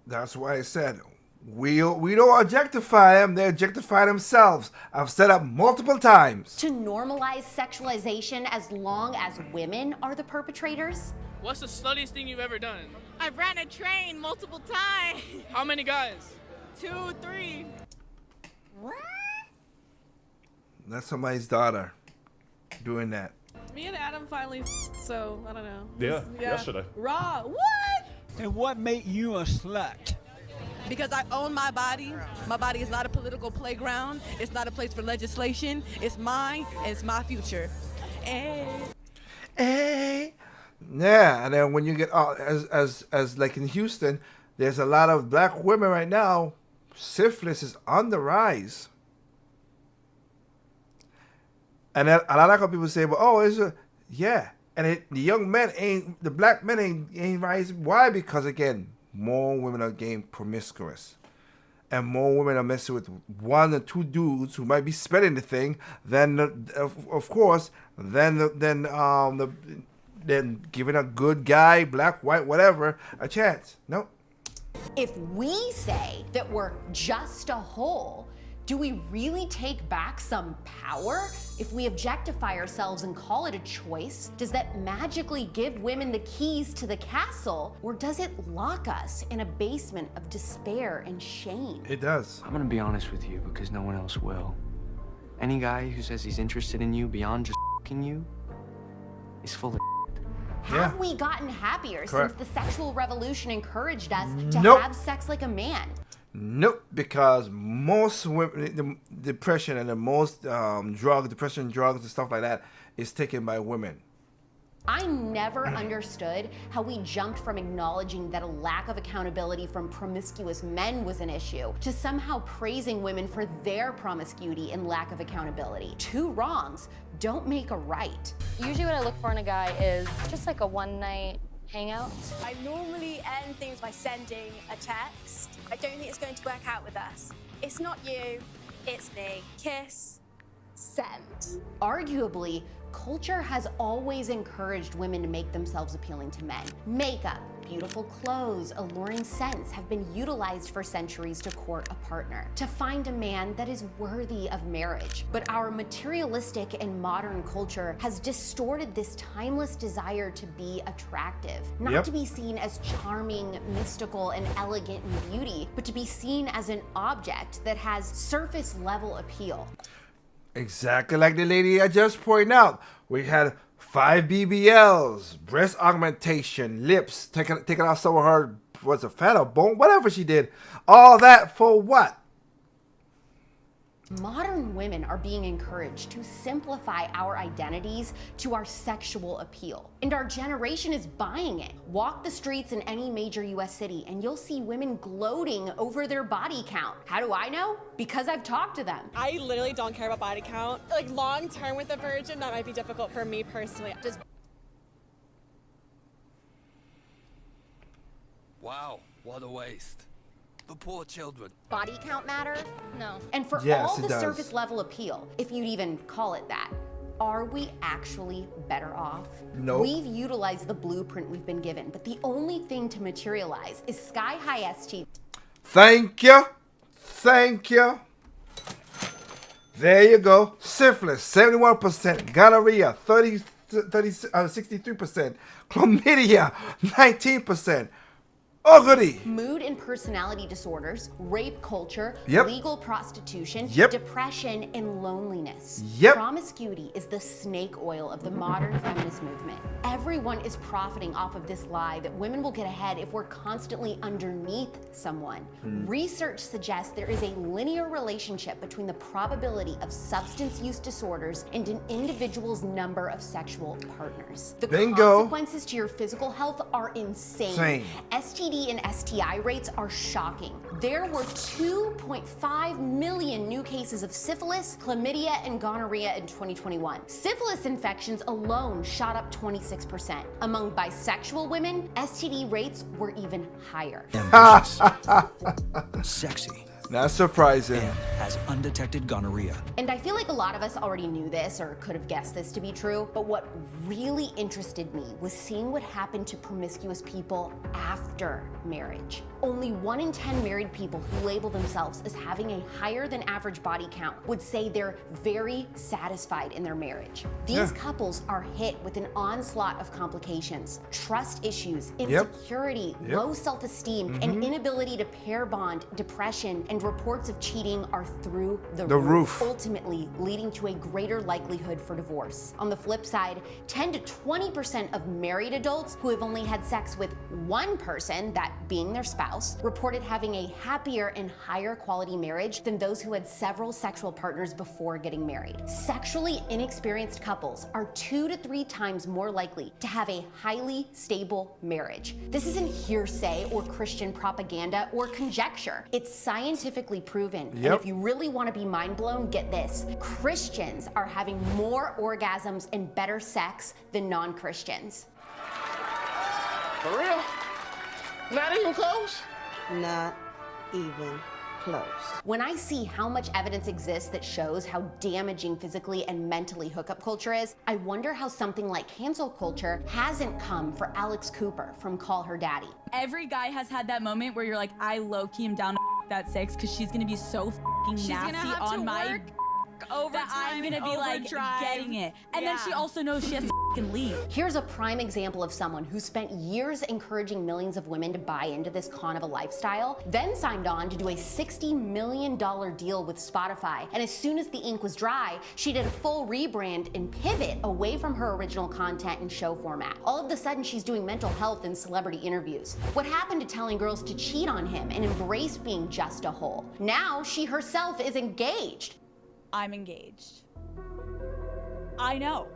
That's why I said we don't objectify them, they objectify themselves. I've said that multiple times. To normalize sexualization as long as women are the perpetrators? What's the sluttiest thing you've ever done? I ran a train multiple times. How many guys? 2, 3. That's somebody's daughter doing that. Me and Adam finally, so I don't know. Yeah, yesterday. Raw. What? And what made you a slut? Because I own my body. My body is not a political playground. It's not a place for legislation. It's mine, and it's my future. Hey. Yeah, and then when you get as like in Houston, there's a lot of black women right now. Syphilis is on the rise. And then a lot of people say, "Well, oh, and the black men ain't rising. Why? Because again, more women are getting promiscuous, and more women are messing with one or two dudes who might be spreading the thing. Then, of course, then giving a good guy, black, white, whatever, a chance. No. If we say that we're just a whole, do we really take back some power? If we objectify ourselves and call it a choice, does that magically give women the keys to the castle, or does it lock us in a basement of despair and shame? It does. I'm gonna be honest with you because no one else will. Any guy who says he's interested in you beyond just f***ing you is full of Have we gotten happier Correct. since the sexual revolution encouraged us to Nope. have sex like a man? Nope, because most women, the depression and the most depression drugs and stuff like that is taken by women. I never understood how we jumped from acknowledging that a lack of accountability from promiscuous men was an issue to somehow praising women for their promiscuity and lack of accountability. Two wrongs don't make a right. Usually what I look for in a guy is just like a one-night hangout. I normally end things by sending a text. I don't think it's going to work out with us. It's not you, it's me. Kiss, send. Arguably, culture has always encouraged women to make themselves appealing to men. Makeup, beautiful clothes, alluring scents have been utilized for centuries to court a partner, to find a man that is worthy of marriage. But our materialistic and modern culture has distorted this timeless desire to be attractive, not to be seen as charming, mystical, and elegant in beauty, but to be seen as an object that has surface level appeal. Exactly like the lady I just pointed out. We had 5 BBLs, breast augmentation, lips, taking out some of her, was it fat or bone? Whatever she did. All that for what? Modern women are being encouraged to simplify our identities to our sexual appeal. And our generation is buying it. Walk the streets in any major US city and you'll see women gloating over their body count. How do I know? Because I've talked to them. I literally don't care about body count. Like long term with a virgin, that might be difficult for me personally. Wow, what a waste. The poor children. Body count matter? No. And for Yes, all it the does. surface level appeal, if you'd even call it that, are we actually better off? Nope. We've utilized the blueprint we've been given, but the only thing to materialize is sky-high ST. Thank you. Thank you. There you go. Syphilis, 71%. Gonorrhea, 63%. Chlamydia, 19%. Oh, goody. Mood and personality disorders, rape culture, Yep. legal prostitution, Yep. depression, and loneliness. Yep. Promiscuity is the snake oil of the modern feminist movement. Everyone is profiting off of this lie that women will get ahead if we're constantly underneath someone. Research suggests there is a linear relationship between the probability of substance use disorders and an individual's number of sexual partners. The Bingo. consequences to your physical health are insane. Same. STD and STI rates are shocking. There were 2.5 million new cases of syphilis, chlamydia, and gonorrhea in 2021. Syphilis infections alone shot up 26%. Among bisexual women, STD rates were even higher. Sexy. Not surprising. Has undetected gonorrhea. And I feel like a lot of us already knew this or could have guessed this to be true, but what really interested me was seeing what happened to promiscuous people after marriage. Only 1 in 10 married people who label themselves as having a higher than average body count would say they're very satisfied in their marriage. These couples are hit with an onslaught of complications, trust issues, insecurity, low self-esteem, and inability to pair bond, depression, and reports of cheating are through the roof, ultimately leading to a greater likelihood for divorce. On the flip side, 10 to 20% of married adults who have only had sex with one person, that being their spouse, reported having a happier and higher quality marriage than those who had several sexual partners before getting married. Sexually inexperienced couples are 2 to 3 times more likely to have a highly stable marriage. This isn't hearsay or Christian propaganda or conjecture. It's scientifically proven. And if you really want to be mind blown, get this. Christians are having more orgasms and better sex than non-Christians. For real? Not even close? Not even close. When I see how much evidence exists that shows how damaging physically and mentally hookup culture is, I wonder how something like cancel culture hasn't come for Alex Cooper from Call Her Daddy. Every guy has had that moment where you're like, I low-key am down to that six because she's gonna be so fucking nasty on my that I'm gonna be like getting it. And then she also knows she has to fucking leave. Here's a prime example of someone who spent years encouraging millions of women to buy into this con of a lifestyle, then signed on to do a $60 million deal with Spotify. And as soon as the ink was dry, she did a full rebrand and pivot away from her original content and show format. All of a sudden, she's doing mental health and celebrity interviews. What happened to telling girls to cheat on him and embrace being just a whole? Now she herself is engaged. I'm engaged. I know.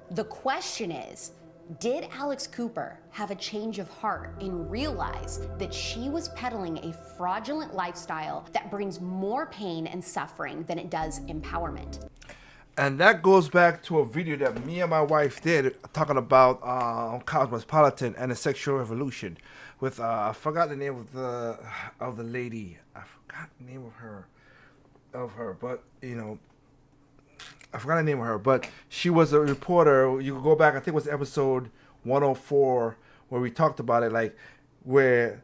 The question is, did Alex Cooper have a change of heart and realize that she was peddling a fraudulent lifestyle that brings more pain and suffering than it does empowerment? And that goes back to a video that me and my wife did talking about Cosmopolitan and the sexual revolution with I forgot the name of the lady. I forgot the name of her, but you know, I forgot the name of her, but she was a reporter. You could go back, I think it was episode 104 where we talked about it, like where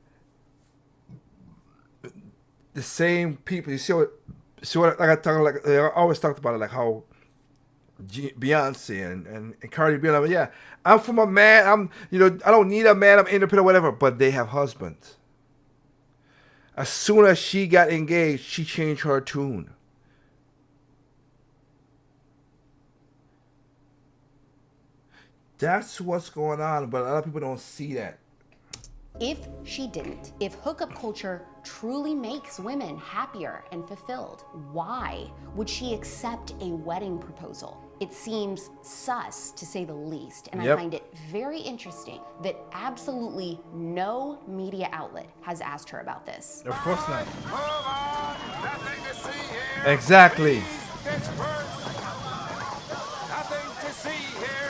the same people, you see what they always talked about it, like how Beyonce and Cardi B, like, yeah, I'm from a man, I don't need a man, I'm independent, whatever, but they have husbands. As soon as she got engaged, she changed her tune. That's what's going on, but a lot of people don't see that. If she didn't, if hookup culture truly makes women happier and fulfilled, why would she accept a wedding proposal? It seems sus, to say the least, and I find it very interesting that absolutely no media outlet has asked her about this. Of course not. Exactly.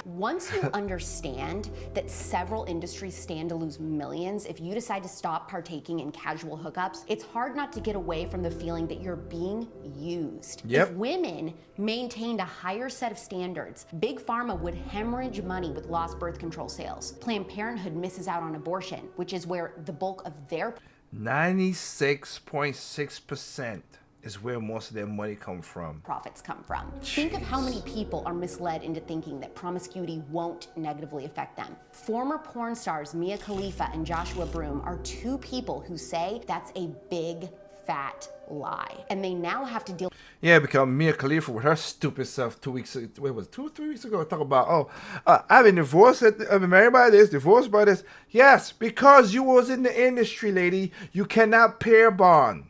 Once you understand that several industries stand to lose millions if you decide to stop partaking in casual hookups, it's hard not to get away from the feeling that you're being used. If women maintained a higher set of standards, Big Pharma would hemorrhage money with lost birth control sales. Planned Parenthood misses out on abortion, which is where the bulk of their 96.6%. is where most of their money come from. Profits come from. Think of how many people are misled into thinking that promiscuity won't negatively affect them. Former porn stars Mia Khalifa and Joshua Broom are two people who say that's a big, fat lie. And they now have to deal. Yeah, because Mia Khalifa with her stupid stuff 2 weeks ago, wait, was it 2 or 3 weeks ago? Talk about, I've been divorced, I've been married by this, divorced by this. Yes, because you was in the industry, lady. You cannot pair bond.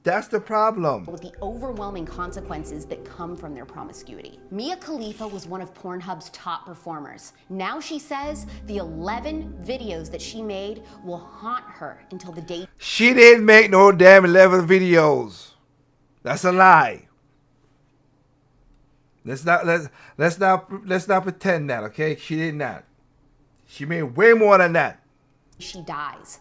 That's the problem. With the overwhelming consequences that come from their promiscuity. Mia Khalifa was one of Pornhub's top performers. Now she says the 11 videos that she made will haunt her until the day. She didn't make no damn 11 videos. That's a lie. Let's not pretend that, okay? She did not. She made way more than that. She dies.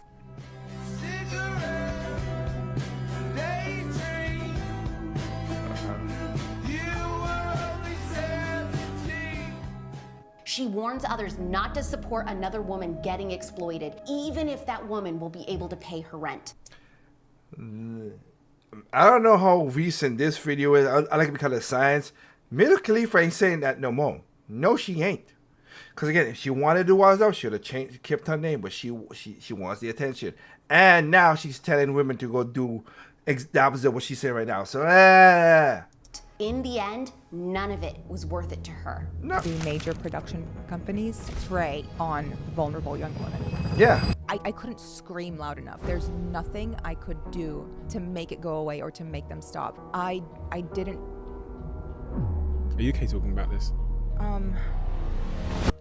She warns others not to support another woman getting exploited, even if that woman will be able to pay her rent. I don't know how recent this video is. I like it because of science. Mia Khalifa ain't saying that no more. No, she ain't. Because again, if she wanted to do all that, she would have kept her name. But she wants the attention. And now she's telling women to go do the opposite of what she's saying right now. So, In the end, none of it was worth it to her. No. The major production companies prey on vulnerable young women. Yeah. I couldn't scream loud enough. There's nothing I could do to make it go away or to make them stop. I didn't. Are you okay talking about this?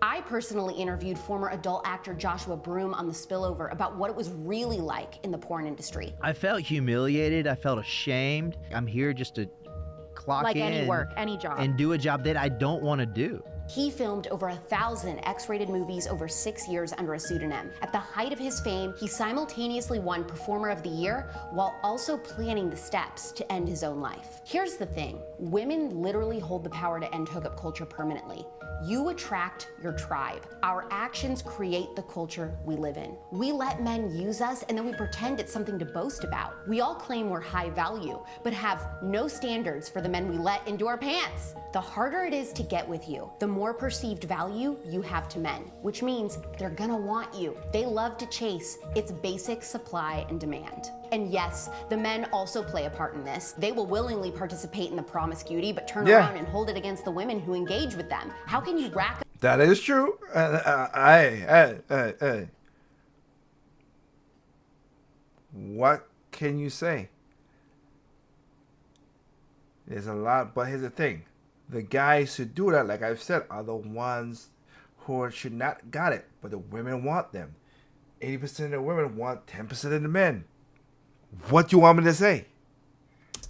I personally interviewed former adult actor Joshua Broom on The Spillover about what it was really like in the porn industry. I felt humiliated. I felt ashamed. I'm here just to clock like in. Like any work, any job. And do a job that I don't want to do. He filmed over 1,000 X-rated movies over 6 years under a pseudonym. At the height of his fame, he simultaneously won Performer of the Year while also planning the steps to end his own life. Here's the thing. Women literally hold the power to end hookup culture permanently. You attract your tribe. Our actions create the culture we live in. We let men use us and then we pretend it's something to boast about. We all claim we're high value, but have no standards for the men we let into our pants. The harder it is to get with you, the more perceived value you have to men, which means they're gonna want you. They love to chase. It's basic supply and demand. And yes, the men also play a part in this. They will willingly participate in the promiscuity, but turn around and hold it against the women who engage with them. How can you rack up? That is true. What can you say? There's a lot, but here's the thing. The guys who do that, like I've said, are the ones who should not got it, but the women want them. 80% of the women want 10% of the men. What do you want me to say?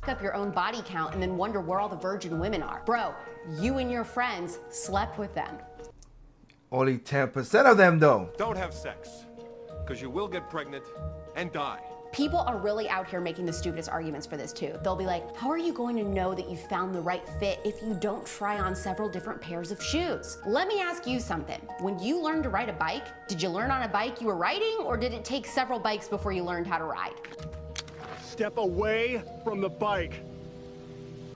Up your own body count and then wonder where all the virgin women are. Bro, you and your friends slept with them. Only 10% of them, though. Don't have sex, because you will get pregnant and die. People are really out here making the stupidest arguments for this too. They'll be like, how are you going to know that you found the right fit if you don't try on several different pairs of shoes? Let me ask you something. When you learned to ride a bike, did you learn on a bike you were riding, or did it take several bikes before you learned how to ride? Step away from the bike.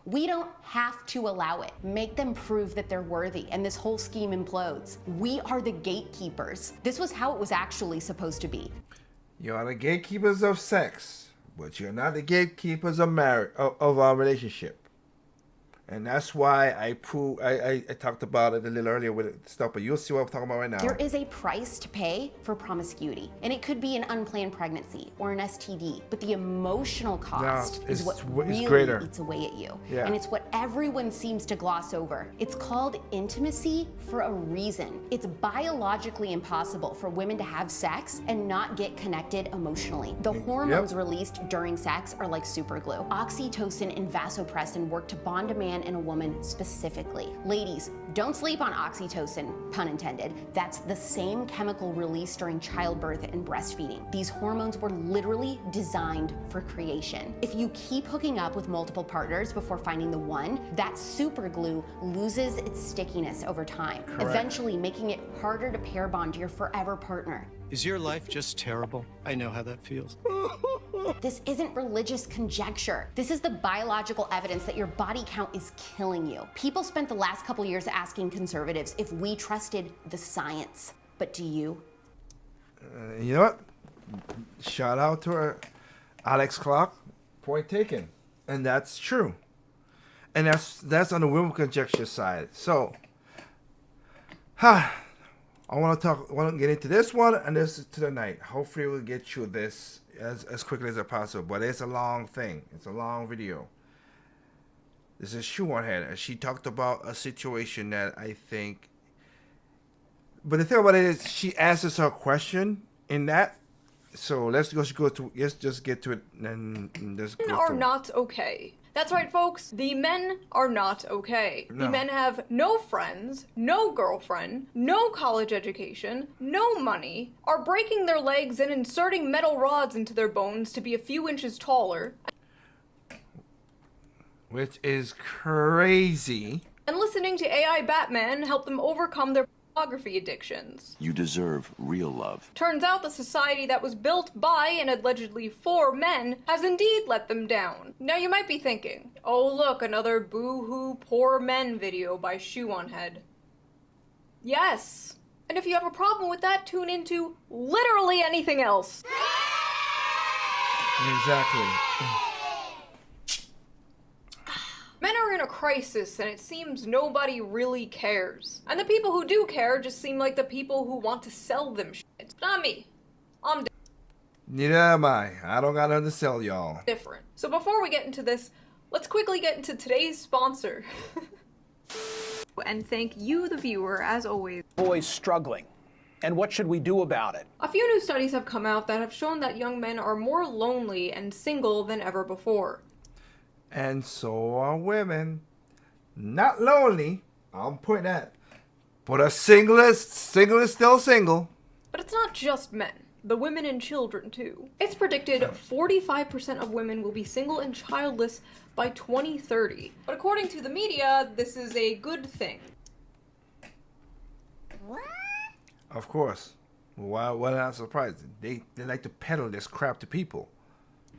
We don't have to allow it. Make them prove that they're worthy, and this whole scheme implodes. We are the gatekeepers. This was how it was actually supposed to be. You are the gatekeepers of sex, but you're not the gatekeepers of marriage, of our relationship. And that's why I talked about it a little earlier with stuff, but you'll see what I'm talking about right now. There is a price to pay for promiscuity, and it could be an unplanned pregnancy or an STD, but the emotional cost is what really eats away at you. Yeah. And it's what everyone seems to gloss over. It's called intimacy for a reason. It's biologically impossible for women to have sex and not get connected emotionally. The hormones released during sex are like super glue. Oxytocin and vasopressin work to bond a man and a woman specifically. Ladies, don't sleep on oxytocin, pun intended. That's the same chemical released during childbirth and breastfeeding. These hormones were literally designed for creation. If you keep hooking up with multiple partners before finding the one, that super glue loses its stickiness over time, eventually making it harder to pair bond to your forever partner. Is your life just terrible? I know how that feels. This isn't religious conjecture. This is the biological evidence that your body count is killing you. People spent the last couple years asking conservatives if we trusted the science. But do you? You know what? Shout out to her, Alex Clark. Point taken. And that's true. And that's on the women conjecture side. So, I want to get into this one and this to the night. Hopefully we'll get through this as quickly as possible. But it's a long thing. It's a long video. This is Shoe on Head. And she talked about a situation that I think. But the thing about it is she answers her question in that. So let's just get to it and just go Men are through. not okay. That's right, folks. The men are not okay. No. The men have no friends, no girlfriend, no college education, no money, are breaking their legs and inserting metal rods into their bones to be a few inches taller, Which is crazy. and listening to AI Batman help them overcome their pornography addictions. You deserve real love. Turns out the society that was built by and allegedly for men has indeed let them down. Now you might be thinking, oh look, another boo-hoo poor men video by Shoe on Head. Yes. And if you have a problem with that, tune into literally anything else. Exactly. Men are in a crisis, and it seems nobody really cares. And the people who do care just seem like the people who want to sell them shit. Not me. I'm Neither am I. I don't got nothing to sell y'all. different. So before we get into this, let's quickly get into today's sponsor. And thank you, the viewer, as always. Boys struggling. And what should we do about it? A few new studies have come out that have shown that young men are more lonely and single than ever before. And so are women. Not lonely. I'm putting that. But a single is still single. But it's not just men. The women and children, too. It's predicted 45% of women will be single and childless by 2030. But according to the media, this is a good thing. Of course. Why not surprised? They like to peddle this crap to people.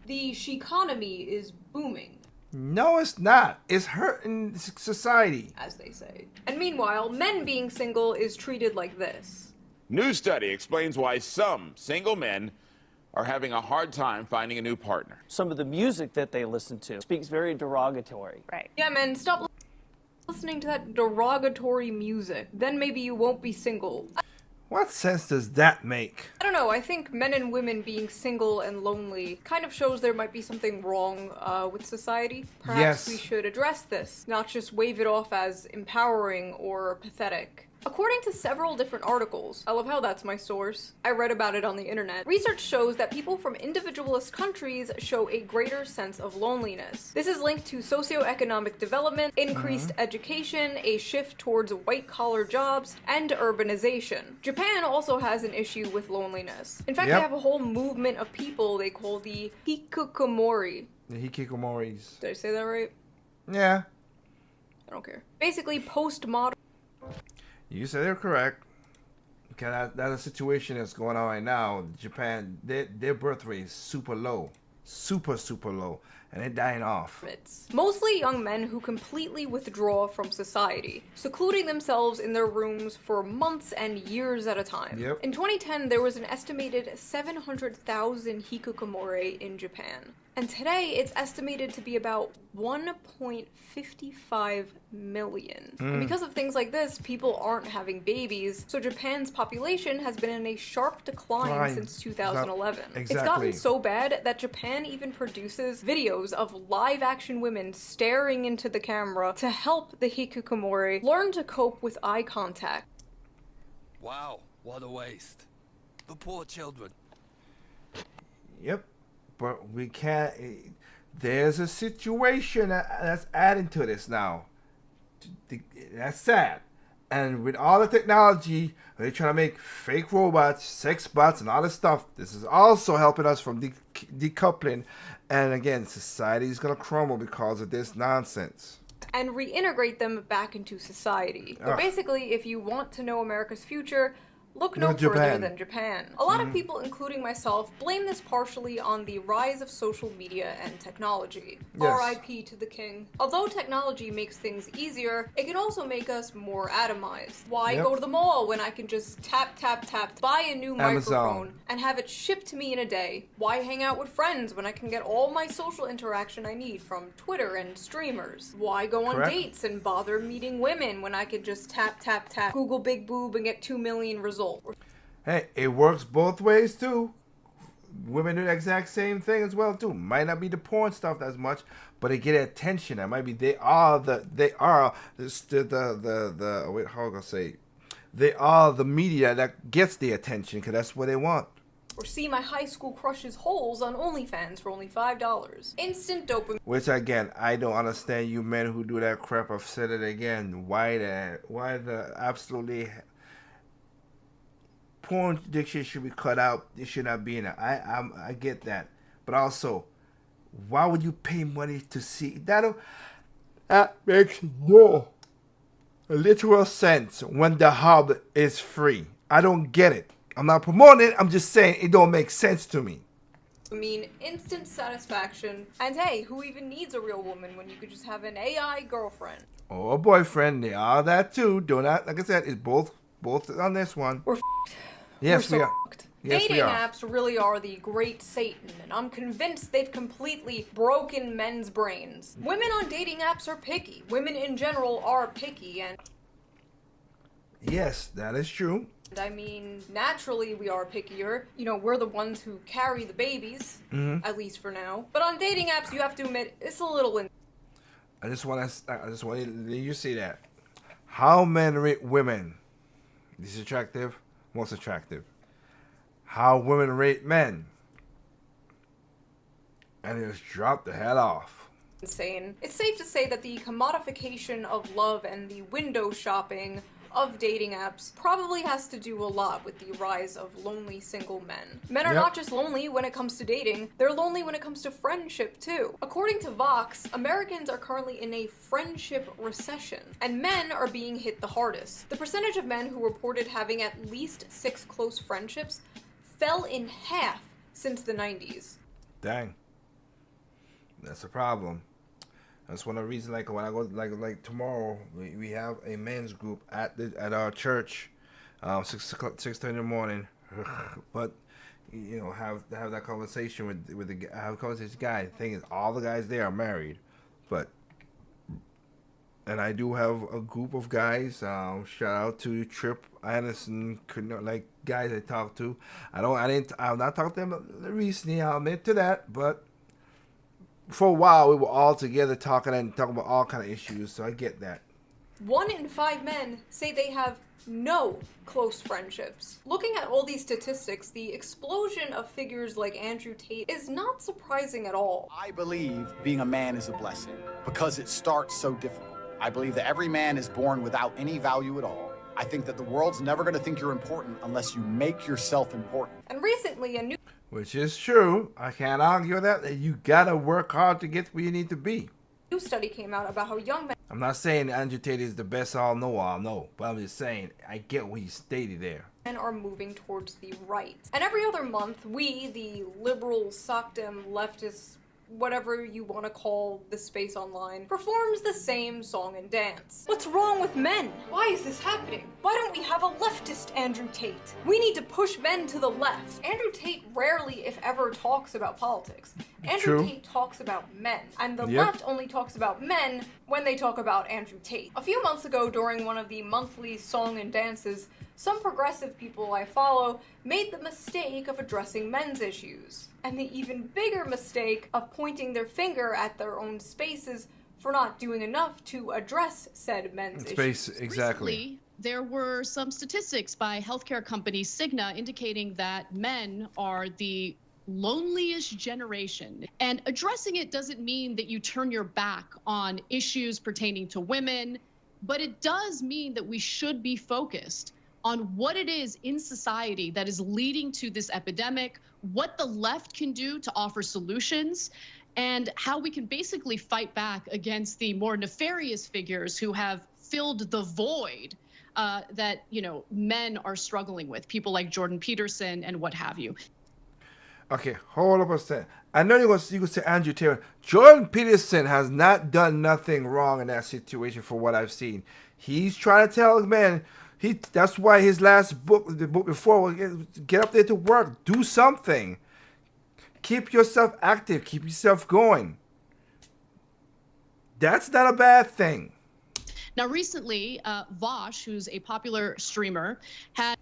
The she-economy is booming, No, it's not. It's hurting society. as they say. And meanwhile, men being single is treated like this. New study explains why some single men are having a hard time finding a new partner. Some of the music that they listen to speaks very derogatory. Right. Yeah, men, stop listening to that derogatory music. Then maybe you won't be single. What sense does that make? I don't know, I think men and women being single and lonely kind of shows there might be something wrong with society. Perhaps Yes. we should address this, not just wave it off as empowering or pathetic. According to several different articles, I love how that's my source, I read about it on the internet, research shows that people from individualist countries show a greater sense of loneliness. This is linked to socioeconomic development, increased education, a shift towards white-collar jobs, and urbanization. Japan also has an issue with loneliness. In fact, Yep. they have a whole movement of people they call the hikikomori. The hikikomoris. Did I say that right? Yeah. I don't care. Basically, postmodern. You said they're correct. Because that's a situation that's going on right now. Japan, their birth rate is super low. Super low. And they're dying off. Mostly young men who completely withdraw from society, secluding themselves in their rooms for months and years at a time. Yep. In 2010, there was an estimated 700,000 hikikomori in Japan. And today, it's estimated to be about 1.55 million. And because of things like this, people aren't having babies, so Japan's population has been in a sharp decline since 2011. It's gotten Exactly. so bad that Japan even produces videos of live-action women staring into the camera to help the hikikomori learn to cope with eye contact. Wow, what a waste. The poor children. Yep. But we can't. There's a situation that's adding to this now. That's sad. And with all the technology, they're trying to make fake robots, sex bots, and all this stuff. This is also helping us from decoupling. And again, society is going to crumble because of this nonsense. And reintegrate them back into society. But Ugh. basically, if you want to know America's future, Look no further Japan. than Japan. A lot of people, including myself, blame this partially on the rise of social media and technology. Yes. RIP to the king. Although technology makes things easier, it can also make us more atomized. Why Yep. go to the mall when I can just tap, tap, tap, buy a new Amazon. microphone and have it shipped to me in a day? Why hang out with friends when I can get all my social interaction I need from Twitter and streamers? Why go on Correct. dates and bother meeting women when I can just tap, tap, tap, Google big boob and get 2 million results? Hey, it works both ways too. Women do the exact same thing as well too. Might not be the porn stuff as much, but they get attention. That might be they are the wait, how can I say? They are the media that gets the attention because that's what they want. Or see my high school crush's holes on OnlyFans for only $5. Instant dopamine. Which again, I don't understand you men who do that crap. I've said it again. Why the absolutely porn addiction should be cut out. It should not be in it. I get that, but also, why would you pay money to see that? That makes no literal sense when the hub is free. I don't get it. I'm not promoting it. I'm just saying it don't make sense to me. Instant satisfaction. And hey, who even needs a real woman when you could just have an AI girlfriend? Or a boyfriend. They are that too. Do not, like I said, it's both on this one. We're Yes, We're we so are. f***ed. Yes, Dating we are. apps really are the great Satan, and I'm convinced they've completely broken men's brains. Women on dating apps are picky. Women in general are picky, and Yes, that is true. I mean, naturally we are pickier. You know, we're the ones who carry the babies, at least for now. But on dating apps, you have to admit, it's a little I just want you see that. How men rate women? This is attractive, most attractive. How women rate men? And just drop the head off. insane. It's safe to say that the commodification of love and the window shopping of dating apps probably has to do a lot with the rise of lonely single men. Men are not just lonely when it comes to dating, they're lonely when it comes to friendship too. According to Vox, Americans are currently in a friendship recession, and men are being hit the hardest. The percentage of men who reported having at least 6 close friendships fell in half since the 90s. Dang. That's a problem. That's one of the reasons, like, when I go, like tomorrow, we have a men's group at our church, 6:30 in the morning. But, you know, have that conversation with the guy. The thing is, all the guys there are married, and I do have a group of guys. Shout out to Trip Anderson, like guys I talked to. I've not talked to them recently. I'll admit to that, but for a while we were all together talking about all kind of issues. So I get that. 1 in 5 men say they have no close friendships. Looking at all these statistics, the explosion of figures like Andrew Tate is not surprising at all. I believe being a man is a blessing because it starts so difficult. I believe that every man is born without any value at all. I think that the world's never going to think you're important unless you make yourself important. And recently, a new Which is true. I can't argue with that. You gotta work hard to get where you need to be. study came out about how young men I'm not saying Andrew Tate is the best all no, but I'm just saying I get what he stated there. are moving towards the right. And every other month, we, the liberal, sockdem, leftist, whatever you want to call the space online, performs the same song and dance. What's wrong with men? Why is this happening? Why don't we have a leftist Andrew Tate? We need to push men to the left. Andrew Tate rarely, if ever, talks about politics. Andrew Tate talks about men, and the left only talks about men when they talk about Andrew Tate. A few months ago, during one of the monthly song and dances, some progressive people I follow made the mistake of addressing men's issues, and the even bigger mistake of pointing their finger at their own spaces for not doing enough to address said men's issues. Exactly. Recently, there were some statistics by healthcare company Cigna indicating that men are the loneliest generation. And addressing it doesn't mean that you turn your back on issues pertaining to women, but it does mean that we should be focused on what it is in society that is leading to this epidemic, what the left can do to offer solutions, and how we can basically fight back against the more nefarious figures who have filled the void that, you know, men are struggling with, people like Jordan Peterson and what have you. Okay, hold up a second. I know you could say Andrew Taylor. Jordan Peterson has not done nothing wrong in that situation for what I've seen. He's trying to tell men, that's why his last book, the book before, was get up there to work, do something. Keep yourself active, keep yourself going. That's not a bad thing. Now, recently, Vosh, who's a popular streamer, had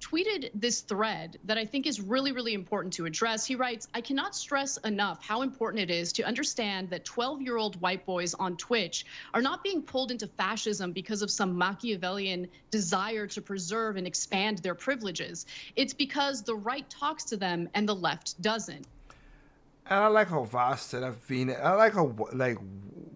tweeted this thread that I think is really, really important to address. He writes, "I cannot stress enough how important it is to understand that 12-year-old white boys on Twitch are not being pulled into fascism because of some Machiavellian desire to preserve and expand their privileges. It's because the right talks to them and the left doesn't." And I like how Voss said I like how like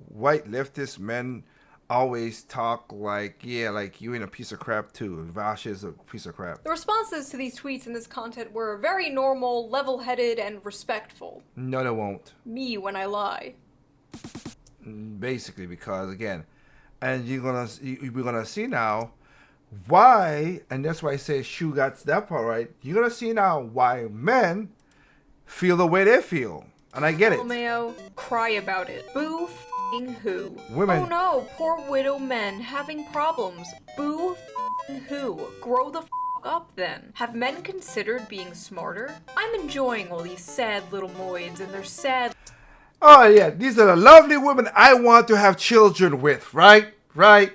white leftist men always talk like, yeah, like you ain't a piece of crap too. Vosh is a piece of crap. The responses to these tweets and this content were very normal, level-headed, and respectful. No, they won't. Me when I lie. Basically, because again, and we're gonna see now why, and that's why I say Shu got that part right. You're gonna see now why men feel the way they feel, and I get it. Mayo, cry about it. Boo f***ing who? Women. Oh no, poor widow men having problems. Boo f***ing who? Grow the f*** up then. Have men considered being smarter? I'm enjoying all these sad little moids and their sad... Oh yeah, these are the lovely women I want to have children with, right? Right?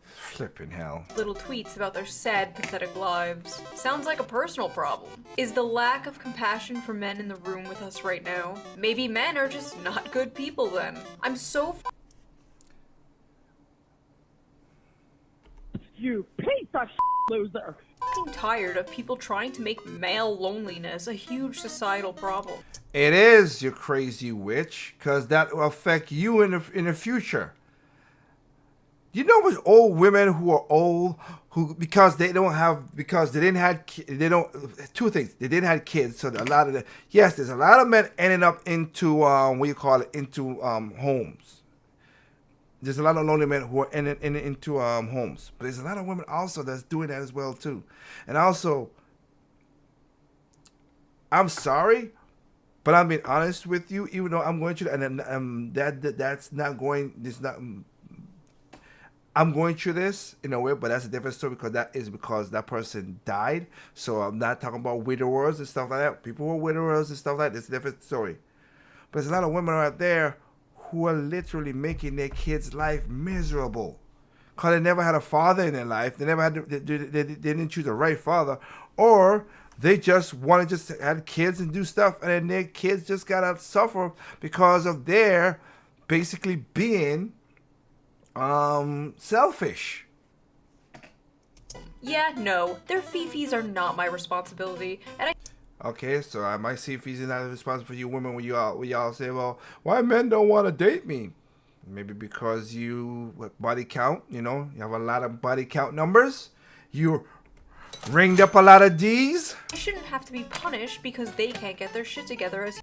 Flipping hell. Little tweets about their sad, pathetic lives. Sounds like a personal problem. Is the lack of compassion for men in the room with us right now? Maybe men are just not good people then. I'm so you piece of loser. Tired of people trying to make male loneliness a huge societal problem. It is, you crazy witch, because that will affect you in the future. You know what old women who are old, because they didn't have two things. They didn't have kids, so a lot of there's a lot of men ending up into homes. There's a lot of lonely men who are into homes, but there's a lot of women also that's doing that as well too. And also, I'm sorry, but I'm being honest with you. Even though I'm going through, I'm going through this in a way, but that's a different story because that person died. So I'm not talking about widowers and stuff like that. People who are widowers and stuff like that, it's a different story. But there's a lot of women out there who are literally making their kids' life miserable because they never had a father in their life. They never had. They didn't choose the right father, or they just wanted to have kids and do stuff, and then their kids just gotta suffer because of their basically being selfish. Yeah, no, their fifis are not my responsibility, and Okay, so I might see if he's not responsible for you women when y'all say, well, why men don't want to date me? Maybe because you body count, you have a lot of body count numbers. You ringed up a lot of D's. they shouldn't have to be punished because they can't get their shit together as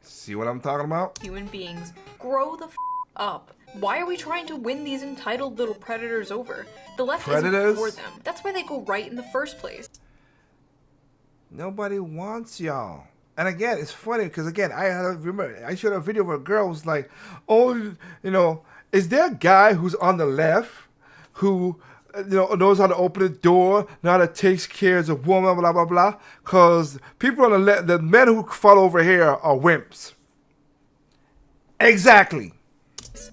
See what I'm talking about? human beings. Grow the f up. Why are we trying to win these entitled little predators over? The left Predators? isn't for them. That's why they go right in the first place. Nobody wants y'all. And again, it's funny because again, I showed a video of a girl who's like, oh, is there a guy who's on the left who knows how to open the door, know how to take care of a woman, blah blah blah? Because people on the left, the men who fall over here are wimps. Exactly.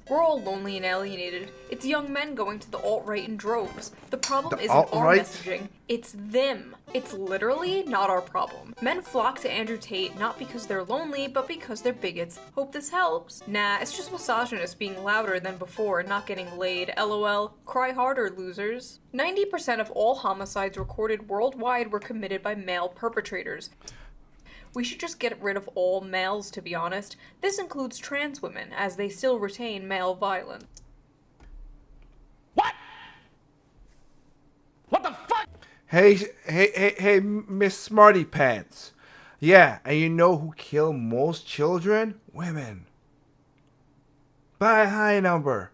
We're all lonely and alienated. It's young men going to the alt-right in droves. The problem isn't our alt-right? messaging, it's them. It's literally not our problem. Men flock to Andrew Tate not because they're lonely, but because they're bigots. Hope this helps. Nah, it's just misogynists being louder than before and not getting laid. LOL. Cry harder, losers. 90% of all homicides recorded worldwide were committed by male perpetrators. We should just get rid of all males, to be honest. This includes trans women, as they still retain male violence. What the fuck? Hey, Miss Smarty Pants. Yeah, and you know who kill most children? Women. by a high number.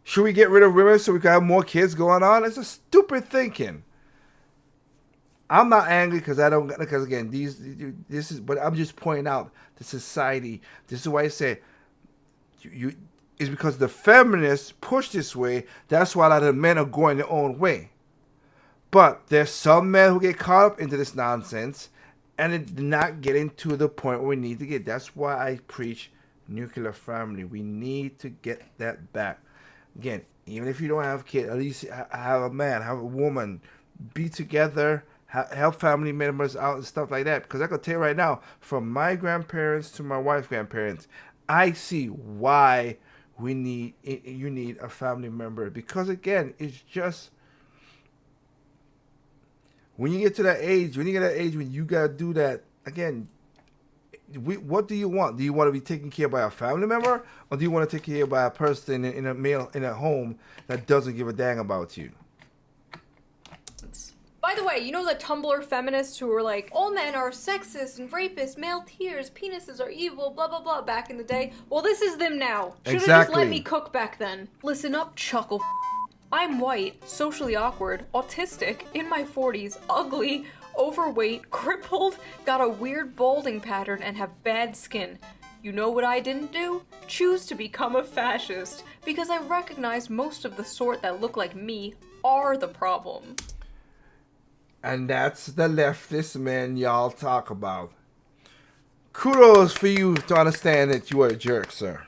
Should we get rid of women so we can have more kids going on? It's a stupid thinking. I'm not angry because again, this is, but I'm just pointing out the society. This is why I say it's because the feminists push this way. That's why a lot of men are going their own way. But there's some men who get caught up into this nonsense and it's not getting to the point where we need to get. That's why I preach nuclear family. We need to get that back. Again, even if you don't have kids, at least have a man, have a woman, be together, help family members out and stuff like that. Because I can tell you right now, from my grandparents to my wife's grandparents, I see why you need a family member. Because again, it's just when you get to that age, when you gotta do that again. What do you want? Do you want to be taken care of by a family member, or do you want to take care of by a person in a home that doesn't give a dang about you? By the way, you know the Tumblr feminists who were like, all men are sexist and rapists, male tears, penises are evil, blah blah blah back in the day? Well, this is them now. Should've just let me cook back then. Listen up, chuckle. I'm white, socially awkward, autistic, in my 40s, ugly, overweight, crippled, got a weird balding pattern, and have bad skin. You know what I didn't do? Choose to become a fascist, because I recognize most of the sort that look like me are the problem. And that's the leftist men y'all talk about. Kudos for you to understand that you are a jerk, sir.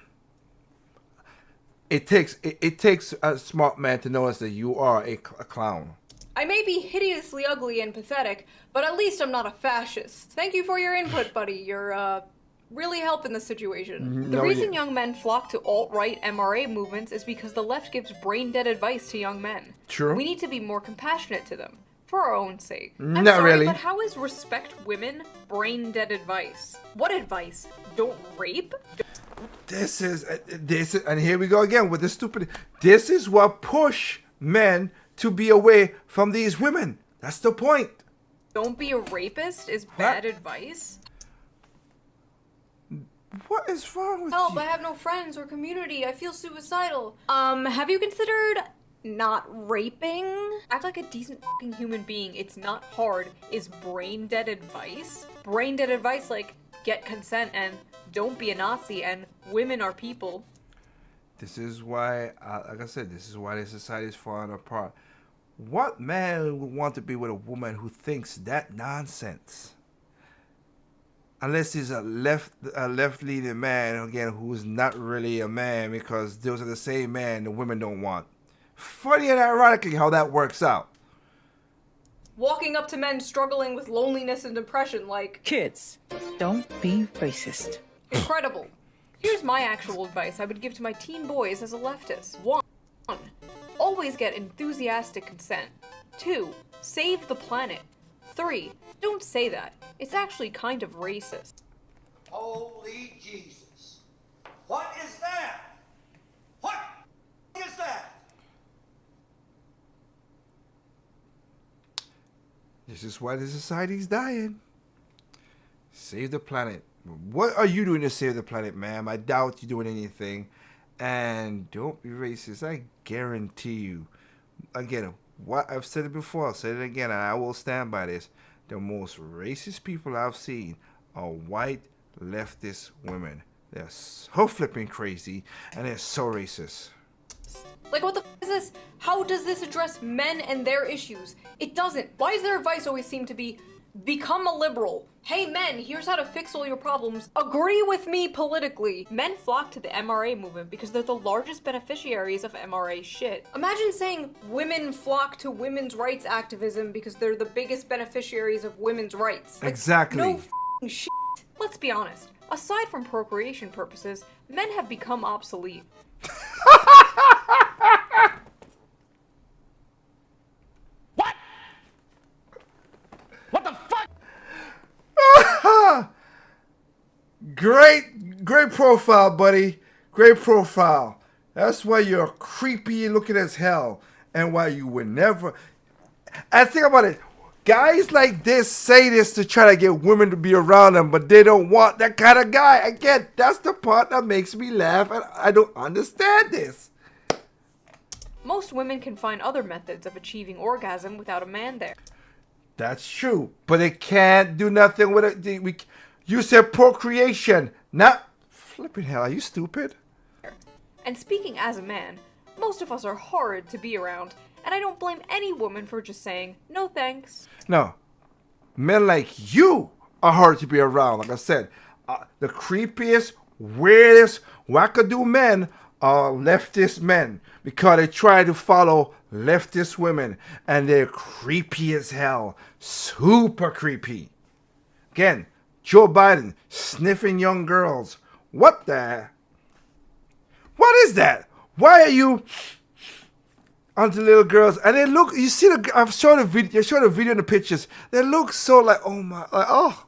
It takes a smart man to notice that you are a clown. I may be hideously ugly and pathetic, but at least I'm not a fascist. Thank you for your input, buddy. You're, really helping the situation. The reason young men flock to alt-right MRA movements is because the left gives brain-dead advice to young men. True. We need to be more compassionate to them, for our own sake. I'm Not sorry, really. But how is respect women brain-dead advice? What advice? Don't rape? This is, and here we go again with the stupid. This is what push men to be away from these women. That's the point. Don't be a rapist is bad advice? What is wrong with Help, you? I have no friends or community. I feel suicidal. Have you considered not raping? Act like a decent fucking human being. It's not hard. Is brain dead advice? Brain dead advice like get consent and don't be a Nazi and women are people. This is why, like I said, this is why the society is falling apart. What man would want to be with a woman who thinks that nonsense? Unless he's a left-leaning man, again, who's not really a man, because those are the same man the women don't want. Funny and ironically how that works out. Walking up to men struggling with loneliness and depression like... Kids, don't be racist. Incredible. Here's my actual advice I would give to my teen boys as a leftist. 1. Always get enthusiastic consent. 2. Save the planet. 3. Don't say that. It's actually kind of racist. Holy Jesus. What is that? What is that? This is why the society's dying. Save the planet. What are you doing to save the planet, ma'am? I doubt you're doing anything. And don't be racist. I guarantee you. Again, what I've said it before, I'll say it again, and I will stand by this. The most racist people I've seen are white leftist women. They're so flipping crazy, and they're so racist. Like, what the f is this? How does this address men and their issues? It doesn't. Why does their advice always seem to be, become a liberal? Hey men, here's how to fix all your problems. Agree with me politically. Men flock to the MRA movement because they're the largest beneficiaries of MRA shit. Imagine saying women flock to women's rights activism because they're the biggest beneficiaries of women's rights. Like, exactly. No f***ing shit. Let's be honest. Aside from procreation purposes, men have become obsolete. Great profile, buddy. Great profile. That's why you're creepy looking as hell, and why you would never. And think about it. Guys like this say this to try to get women to be around them, but they don't want that kind of guy. Again, that's the part that makes me laugh, and I don't understand this. Most women can find other methods of achieving orgasm without a man there. That's true, but they can't do nothing with it. You said procreation, not flipping hell. Are you stupid? And speaking as a man, most of us are horrid to be around, and I don't blame any woman for just saying, no thanks. No, men like you are hard to be around. Like I said, the creepiest, weirdest, wackadoo men are leftist men because they try to follow leftist women, and they're creepy as hell. Super creepy. Again, Joe Biden sniffing young girls. What the? What is that? Why are you onto little girls? And they look, you see I've shown a video, in the pictures. They look so like, oh my, like, oh,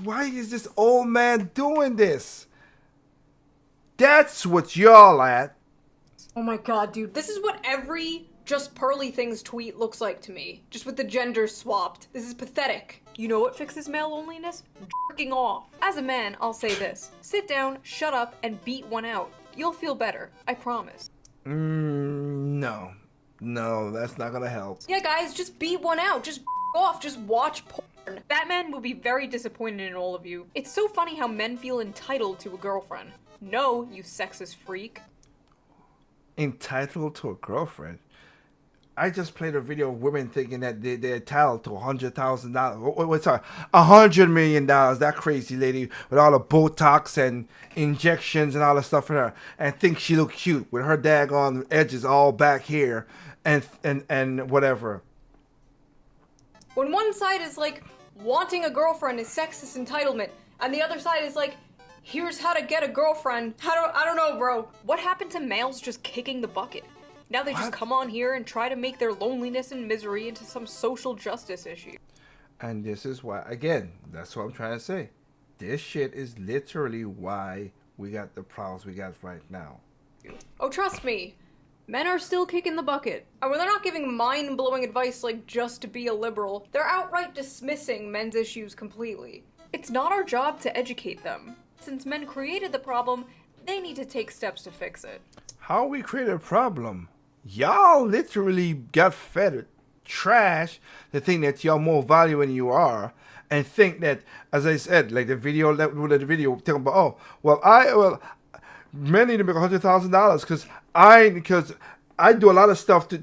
why is this old man doing this? That's what y'all at. Oh my god, dude, this is what every Just Pearly Things tweet looks like to me. Just with the genders swapped. This is pathetic. You know what fixes male loneliness? Jerking off. As a man, I'll say this. Sit down, shut up, and beat one out. You'll feel better. I promise. No. No, that's not gonna help. Yeah, guys, just beat one out. Just off. Just watch porn. That man will be very disappointed in all of you. It's so funny how men feel entitled to a girlfriend. No, you sexist freak. Entitled to a girlfriend? I just played a video of women thinking that they're entitled to $100,000. Wait, sorry, $100 million. That crazy lady with all the Botox and injections and all the stuff in her, and think she look cute with her daggone edges all back here and whatever. When one side is like, wanting a girlfriend is sexist entitlement, and the other side is like, here's how to get a girlfriend. I don't know, bro. What happened to males just kicking the bucket? Now they just come on here and try to make their loneliness and misery into some social justice issue. And this is why, again, that's what I'm trying to say. This shit is literally why we got the problems we got right now. Oh, trust me. Men are still kicking the bucket. And when they're not giving mind-blowing advice like just to be a liberal, they're outright dismissing men's issues completely. It's not our job to educate them. Since men created the problem, they need to take steps to fix it. How we create a problem? Y'all literally got fed trash to think that y'all more valuable than you are, and think that, as I said, like the video talking about, men need to make $100,000 because I do a lot of stuff to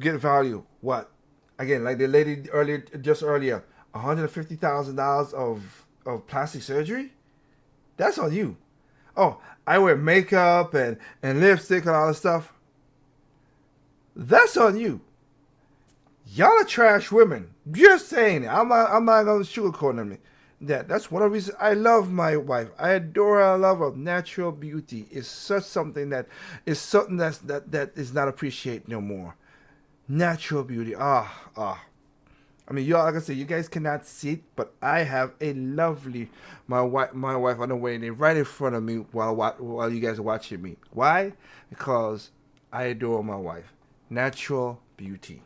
get value. What? Again, like the lady earlier, $150,000 of plastic surgery. That's on you. Oh, I wear makeup and lipstick and all this stuff. That's on you. Y'all are trash women. Just saying it. I'm not gonna sugarcoat them. That's one of the reasons I love my wife. I adore her. I love her. Natural beauty is something that is not appreciated no more. Natural beauty. I mean, y'all, like I said, you guys cannot see it, but I have a lovely my wife on the way, and they're right in front of me while you guys are watching me. Why? Because I adore my wife. Natural beauty.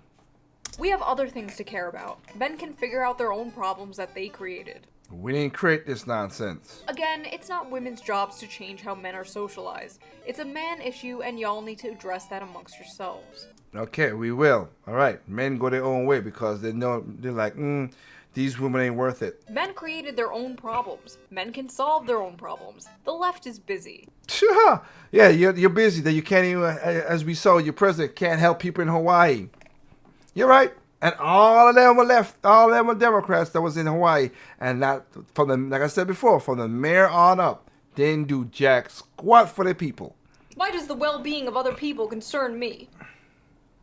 We have other things to care about. Men can figure out their own problems that they created. We didn't create this nonsense. Again, it's not women's jobs to change how men are socialized. It's a man issue, and y'all need to address that amongst yourselves. Okay, we will. All right. Men go their own way because they know, they're like, these women ain't worth it. Men created their own problems. Men can solve their own problems. The left is busy. Yeah, you're busy that you can't even, as we saw, your president can't help people in Hawaii. You're right. And all of them were left. All of them were Democrats that was in Hawaii. And that, like I said before, from the mayor on up, didn't do jack squat for the people. Why does the well-being of other people concern me?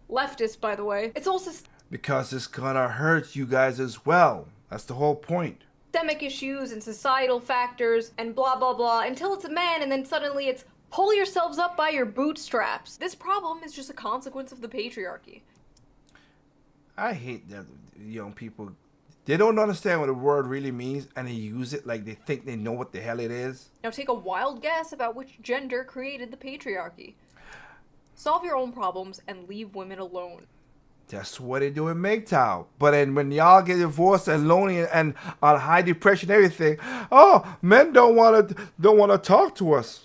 Leftist, by the way. It's also because it's gonna hurt you guys as well. That's the whole point. Systemic issues and societal factors and blah blah blah until it's a man and then suddenly it's pull yourselves up by your bootstraps. This problem is just a consequence of the patriarchy. I hate that young people. They don't understand what the word really means, and they use it like they think they know what the hell it is. Now take a wild guess about which gender created the patriarchy. Solve your own problems and leave women alone. That's what they do in migtow. But then when y'all get divorced and lonely and on high depression, everything, oh, men don't want to talk to us.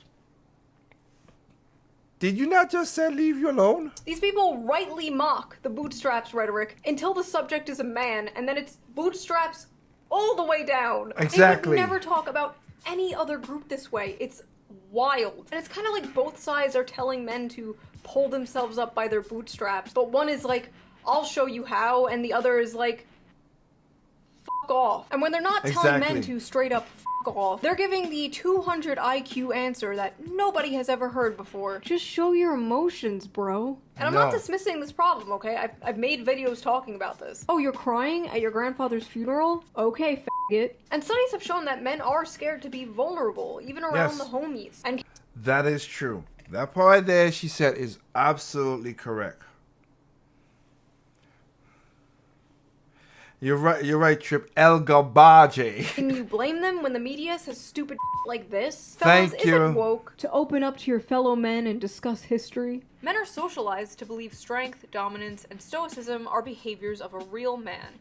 Did you not just say leave you alone? These people rightly mock the bootstraps rhetoric until the subject is a man, and then it's bootstraps all the way down. Exactly. They would never talk about any other group this way. It's wild. And it's kind of like both sides are telling men to pull themselves up by their bootstraps, but one is like, I'll show you how, and the other is like, fuck off. And when they're not telling men to straight up fuck off, they're giving the 200 IQ answer that nobody has ever heard before. Just show your emotions, bro. And I'm not dismissing this problem, okay? I've made videos talking about this. Oh, you're crying at your grandfather's funeral? Okay, faggot. And studies have shown that men are scared to be vulnerable, even around the homies. And that is true. That part right there, she said, is absolutely correct. You're right, Trip. El Gabaje. Can you blame them when the media says stupid like this? Thank Fellas, you. Is it woke to open up to your fellow men and discuss history? Men are socialized to believe strength, dominance, and stoicism are behaviors of a real man.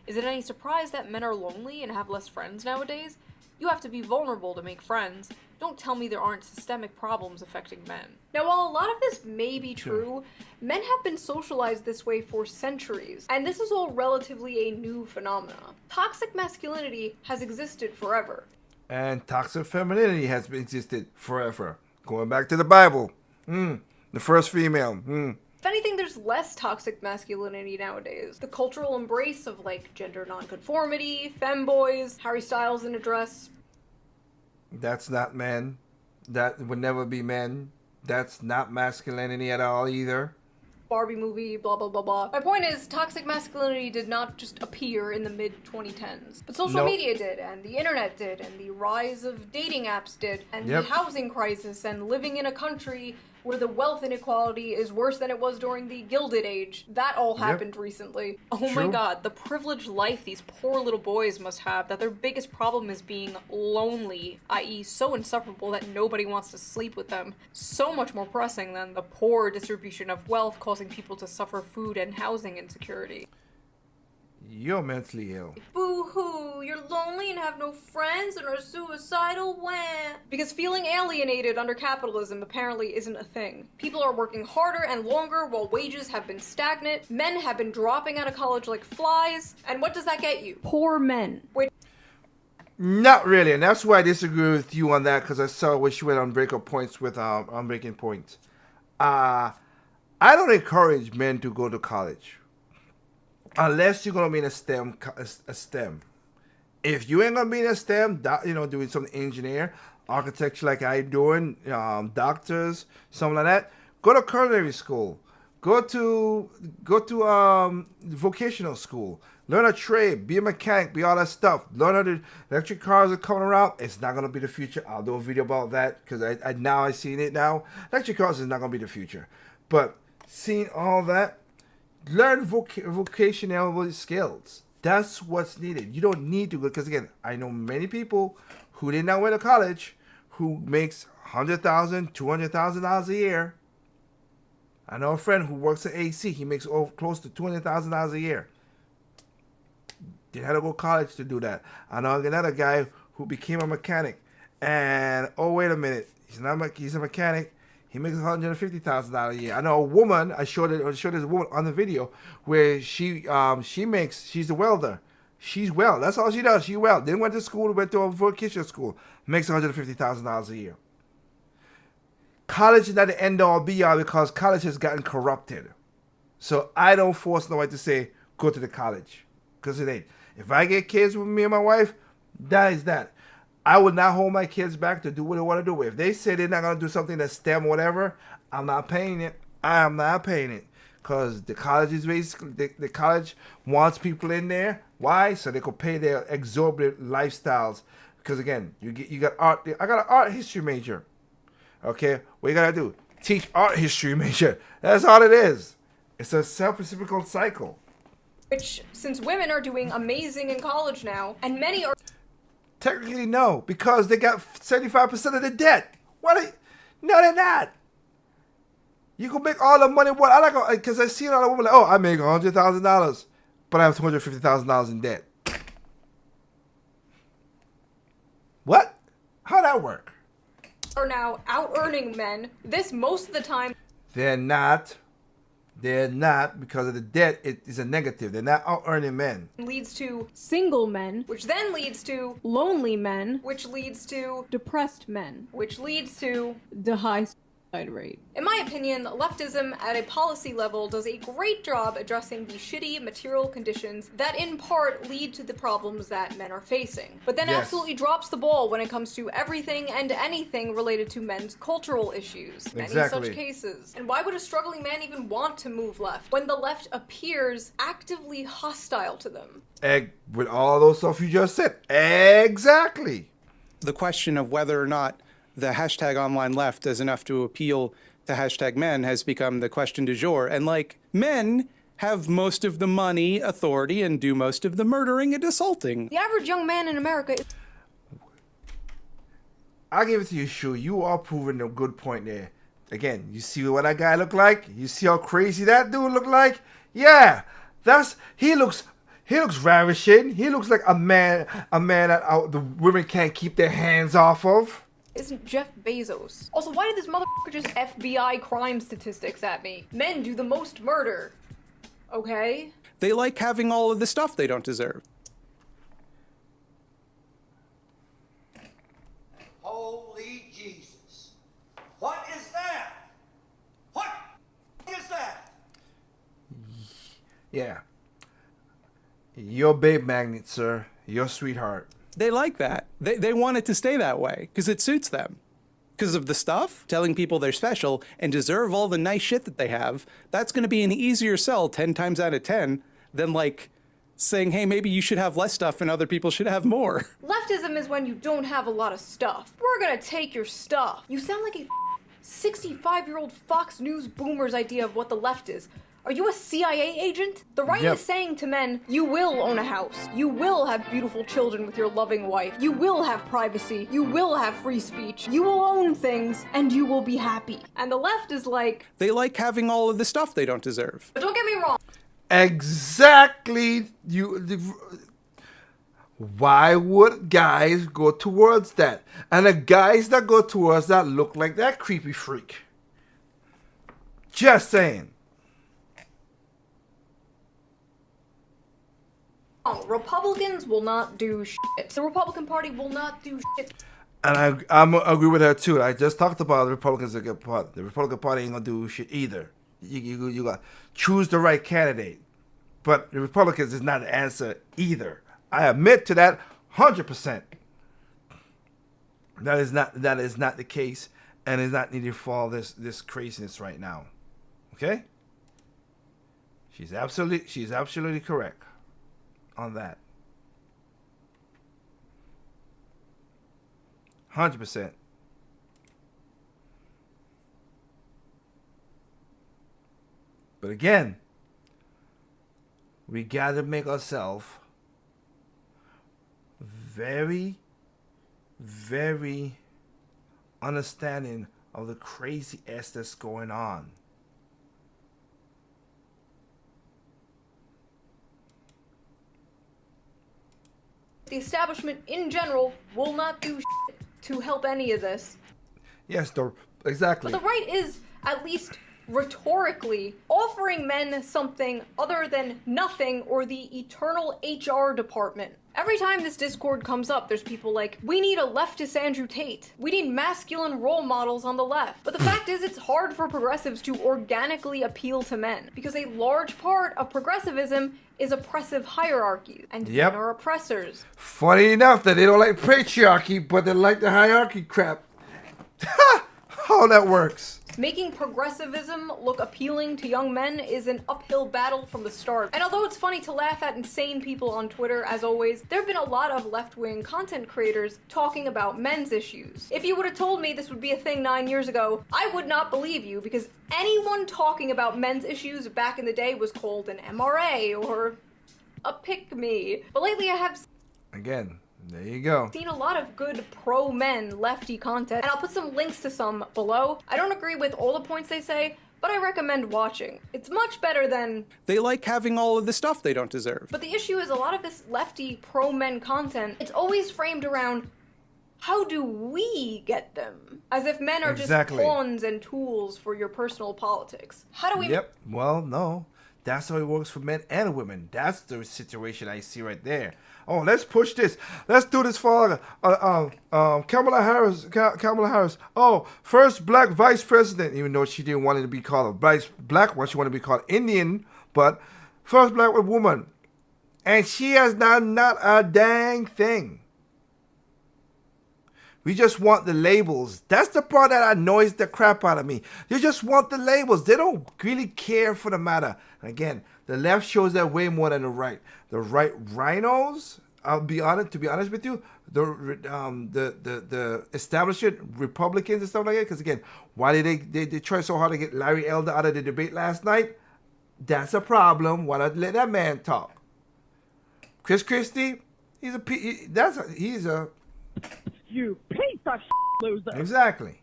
Is it any surprise that men are lonely and have less friends nowadays? You have to be vulnerable to make friends. Don't tell me there aren't systemic problems affecting men. Now, while a lot of this may be true, men have been socialized this way for centuries, and this is all relatively a new phenomenon. Toxic masculinity has existed forever. And toxic femininity has existed forever. Going back to the Bible. The first female. If anything, there's less toxic masculinity nowadays. The cultural embrace of, like, gender nonconformity, femboys, Harry Styles in a dress. That's not men. That would never be men. That's not masculinity at all either. Barbie movie, blah, blah, blah, blah. My point is, toxic masculinity did not just appear in the mid-2010s. But social media did, and the internet did, and the rise of dating apps did, and the housing crisis, and living in a country where the wealth inequality is worse than it was during the Gilded Age. That all happened recently. Oh my god, the privileged life these poor little boys must have, that their biggest problem is being lonely, i.e. so insufferable that nobody wants to sleep with them. So much more pressing than the poor distribution of wealth causing people to suffer food and housing insecurity. You're mentally ill. Boo-hoo, you're lonely and have no friends and are suicidal, wah. Because feeling alienated under capitalism apparently isn't a thing. People are working harder and longer while wages have been stagnant, men have been dropping out of college like flies, and what does that get you? Poor men. Not really, and that's why I disagree with you on that, because I saw what she went on breakup points with on Breaking Points. I don't encourage men to go to college. Unless you're gonna be in a STEM. If you ain't gonna be in a STEM, doing some engineer, architecture like I doing, doctors, something like that, go to culinary school. Go to vocational school. Learn a trade. Be a mechanic. Be all that stuff. Learn how to. Electric cars are coming around. It's not gonna be the future. I'll do a video about that because I seen it now. Electric cars is not gonna be the future. But seeing all that. Learn vocational skills. That's what's needed. You don't need to go, because again, I know many people who did not went to college who makes $100,000, $200,000 a year. I know a friend who works at AC. He makes close to $200,000 a year. Didn't have to go to college to do that. I know another guy who became a mechanic, and oh wait a minute, he's a mechanic. He makes $150,000 a year. I know a woman. I showed this woman on the video where she's a welder. She's weld. That's all she does. She weld. Then went to school. Went to a vocational school. Makes $150,000 a year. College is not the end all be all because college has gotten corrupted. So I don't force nobody to say go to the college because it ain't. If I get kids with me and my wife, that is that. I would not hold my kids back to do what they want to do. If they say they're not going to do something that's STEM or whatever, I'm not paying it. I am not paying it. Because the college is basically, the college wants people in there. Why? So they could pay their exorbitant lifestyles. Because again, you got art. I got an art history major. Okay? What you got to do? Teach art history major. That's all it is. It's a self-reciprocal cycle. Which, since women are doing amazing in college now, and many are... Technically, no, because they got 75% of the debt. No, they're not. You can make all the money. What I like, because I see a lot of women like, oh, I make $100,000, but I have $250,000 in debt. What? How'd that work? Are now out-earning men. This most of the time. They're not. They're not, because of the debt. It is a negative. They're not out-earning men. Leads to single men, which then leads to lonely men, which leads to depressed men, which leads to the high suicide rate. In my opinion, leftism at a policy level does a great job addressing the shitty material conditions that in part lead to the problems that men are facing, but then absolutely drops the ball when it comes to everything and anything related to men's cultural issues. Many such cases. And why would a struggling man even want to move left when the left appears actively hostile to them? With all those stuff you just said. Exactly. The question of whether or not the hashtag online left does enough to appeal to hashtag men has become the question du jour. And like, men have most of the money, authority, and do most of the murdering and assaulting. The average young man in America is... I'll give it to you, Shu. You are proving a good point there. Again, you see what that guy look like? You see how crazy that dude look like? Yeah, he looks ravishing. He looks like a man that the women can't keep their hands off of. Isn't Jeff Bezos. Also, why did this motherfucker just FBI crime statistics at me? Men do the most murder. Okay? They like having all of the stuff they don't deserve. Holy Jesus. What is that? What is that? Yeah. Your babe magnet, sir. Your sweetheart. They like that. They want it to stay that way because it suits them. Because of the stuff, telling people they're special and deserve all the nice shit that they have, that's going to be an easier sell 10 times out of 10 than like saying, hey, maybe you should have less stuff and other people should have more. Leftism is when you don't have a lot of stuff. We're gonna take your stuff. You sound like a 65-year-old Fox News boomer's idea of what the left is. Are you a CIA agent? The right is saying to men, you will own a house. You will have beautiful children with your loving wife. You will have privacy. You will have free speech. You will own things, and you will be happy. And the left is like... They like having all of the stuff they don't deserve. But don't get me wrong. Exactly. Why would guys go towards that? And the guys that go towards that look like that creepy freak. Just saying. Republicans will not do shit. The Republican Party will not do shit. And I agree with her too. I just talked about the Republicans are a good part. The Republican Party ain't gonna do shit either. You got choose the right candidate, but the Republicans is not the answer either. I admit to that 100%. That is not the case, and is not needed for all this craziness right now. Okay? She's absolutely correct on that. 100%. But again, we gotta make ourselves very, very understanding of the crazy ass that's going on. The establishment in general will not do shit to help any of this. Yes, exactly. But the right is, at least rhetorically, offering men something other than nothing or the eternal HR department. Every time this discord comes up, there's people like, we need a leftist Andrew Tate. We need masculine role models on the left. But the fact is, it's hard for progressives to organically appeal to men because a large part of progressivism is oppressive hierarchies, and men are oppressors. Funny enough that they don't like patriarchy, but they like the hierarchy crap. How that works. Making progressivism look appealing to young men is an uphill battle from the start. And although it's funny to laugh at insane people on Twitter, as always, there have been a lot of left-wing content creators talking about men's issues. If you would have told me this would be a thing 9 years ago, I would not believe you, because anyone talking about men's issues back in the day was called an MRA or a pick-me. But lately I have... Again, there you go. Seen a lot of good pro-men lefty content, and I'll put some links to some below. I don't agree with all the points they say, but I recommend watching. It's much better than... They like having all of the stuff they don't deserve. But the issue is a lot of this lefty pro-men content, it's always framed around how do we get them? As if men are just pawns and tools for your personal politics. How do we... Yep. Well, no. That's how it works for men and women. That's the situation I see right there. Oh, let's push this. Let's do this for Kamala Harris. Kamala Harris. Oh, first black vice president. Even though she didn't want it to be called a black one, she wanted to be called Indian. But first black woman, and she has done not a dang thing. We just want the labels. That's the part that annoys the crap out of me. You just want the labels. They don't really care for the matter. Again, the left shows that way more than the right. The right rhinos, to be honest with you, the establishment Republicans and stuff like that. Because again, why did they try so hard to get Larry Elder out of the debate last night? That's a problem. Why not let that man talk? Chris Christie, he's a You piece of loser. Exactly.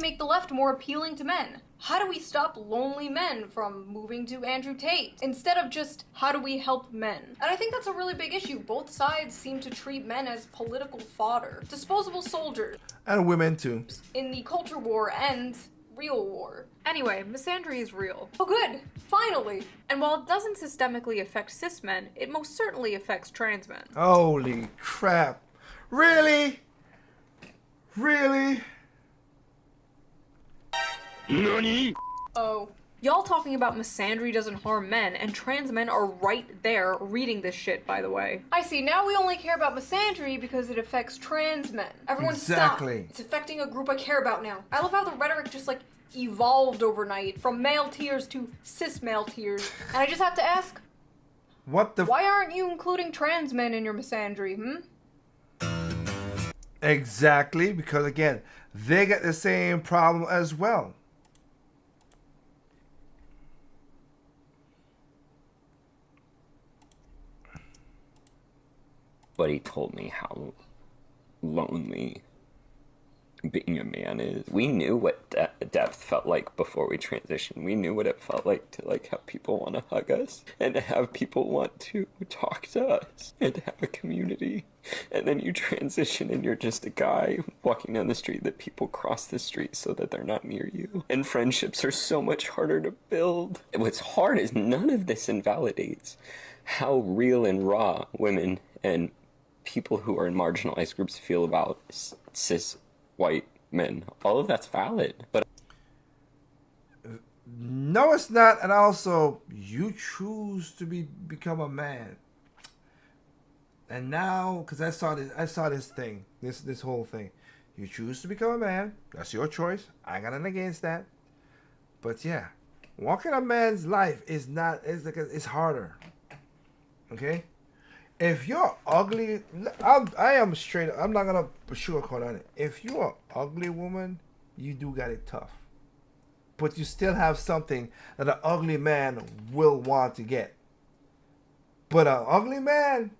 make the left more appealing to men? How do we stop lonely men from moving to Andrew Tate? Instead of just, how do we help men? And I think that's a really big issue. Both sides seem to treat men as political fodder. Disposable soldiers. And women too. In the culture war and real war. Anyway, misandry is real. Oh good, finally! And while it doesn't systemically affect cis men, it most certainly affects trans men. Holy crap. Really? Really? Nani? Oh. Y'all talking about misandry doesn't harm men, and trans men are right there reading this shit, by the way. I see, now we only care about misandry because it affects trans men. Everyone Exactly. stop! It's affecting a group I care about now. I love how the rhetoric just like evolved overnight from male tears to cis male tears. And I just have to ask, what the why aren't you including trans men in your misandry, Exactly, because again, they get the same problem as well. But he told me how lonely being a man is. We knew what depth felt like before we transitioned. We knew what it felt like to have people want to hug us and to have people want to talk to us and to have a community. And then you transition and you're just a guy walking down the street that people cross the street so that they're not near you. And friendships are so much harder to build. What's hard is none of this invalidates how real and raw women and people who are in marginalized groups feel about cis white men. All of that's valid, but no, it's not. And also, you choose to become a man. And now, because I saw this thing, this whole thing. You choose to become a man. That's your choice. I ain't got nothing against that. But yeah, walking a man's life is not. It's harder. Okay. If you're ugly, I am straight up. I'm not gonna sugarcoat on it. If you're an ugly woman, you do got it tough. But you still have something that an ugly man will want to get. But an ugly man,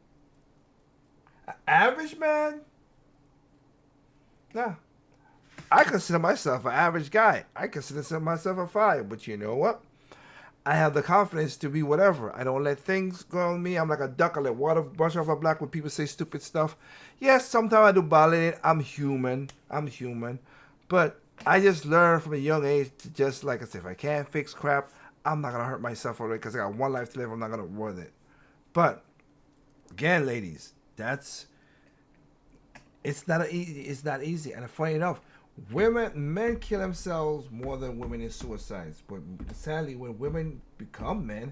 an average man, nah. I consider myself an average guy. I consider myself a 5. But you know what? I have the confidence to be whatever. I don't let things go on me. I'm like a duck. I let water brush off my back when people say stupid stuff. Yes, sometimes I do violate it. I'm human. But I just learned from a young age to just, like I said, if I can't fix crap, I'm not going to hurt myself already because I got one life to live. I'm not going to ruin it. But, again, ladies, it's not easy. And funny enough, men kill themselves more than women in suicides. But sadly, when women become men,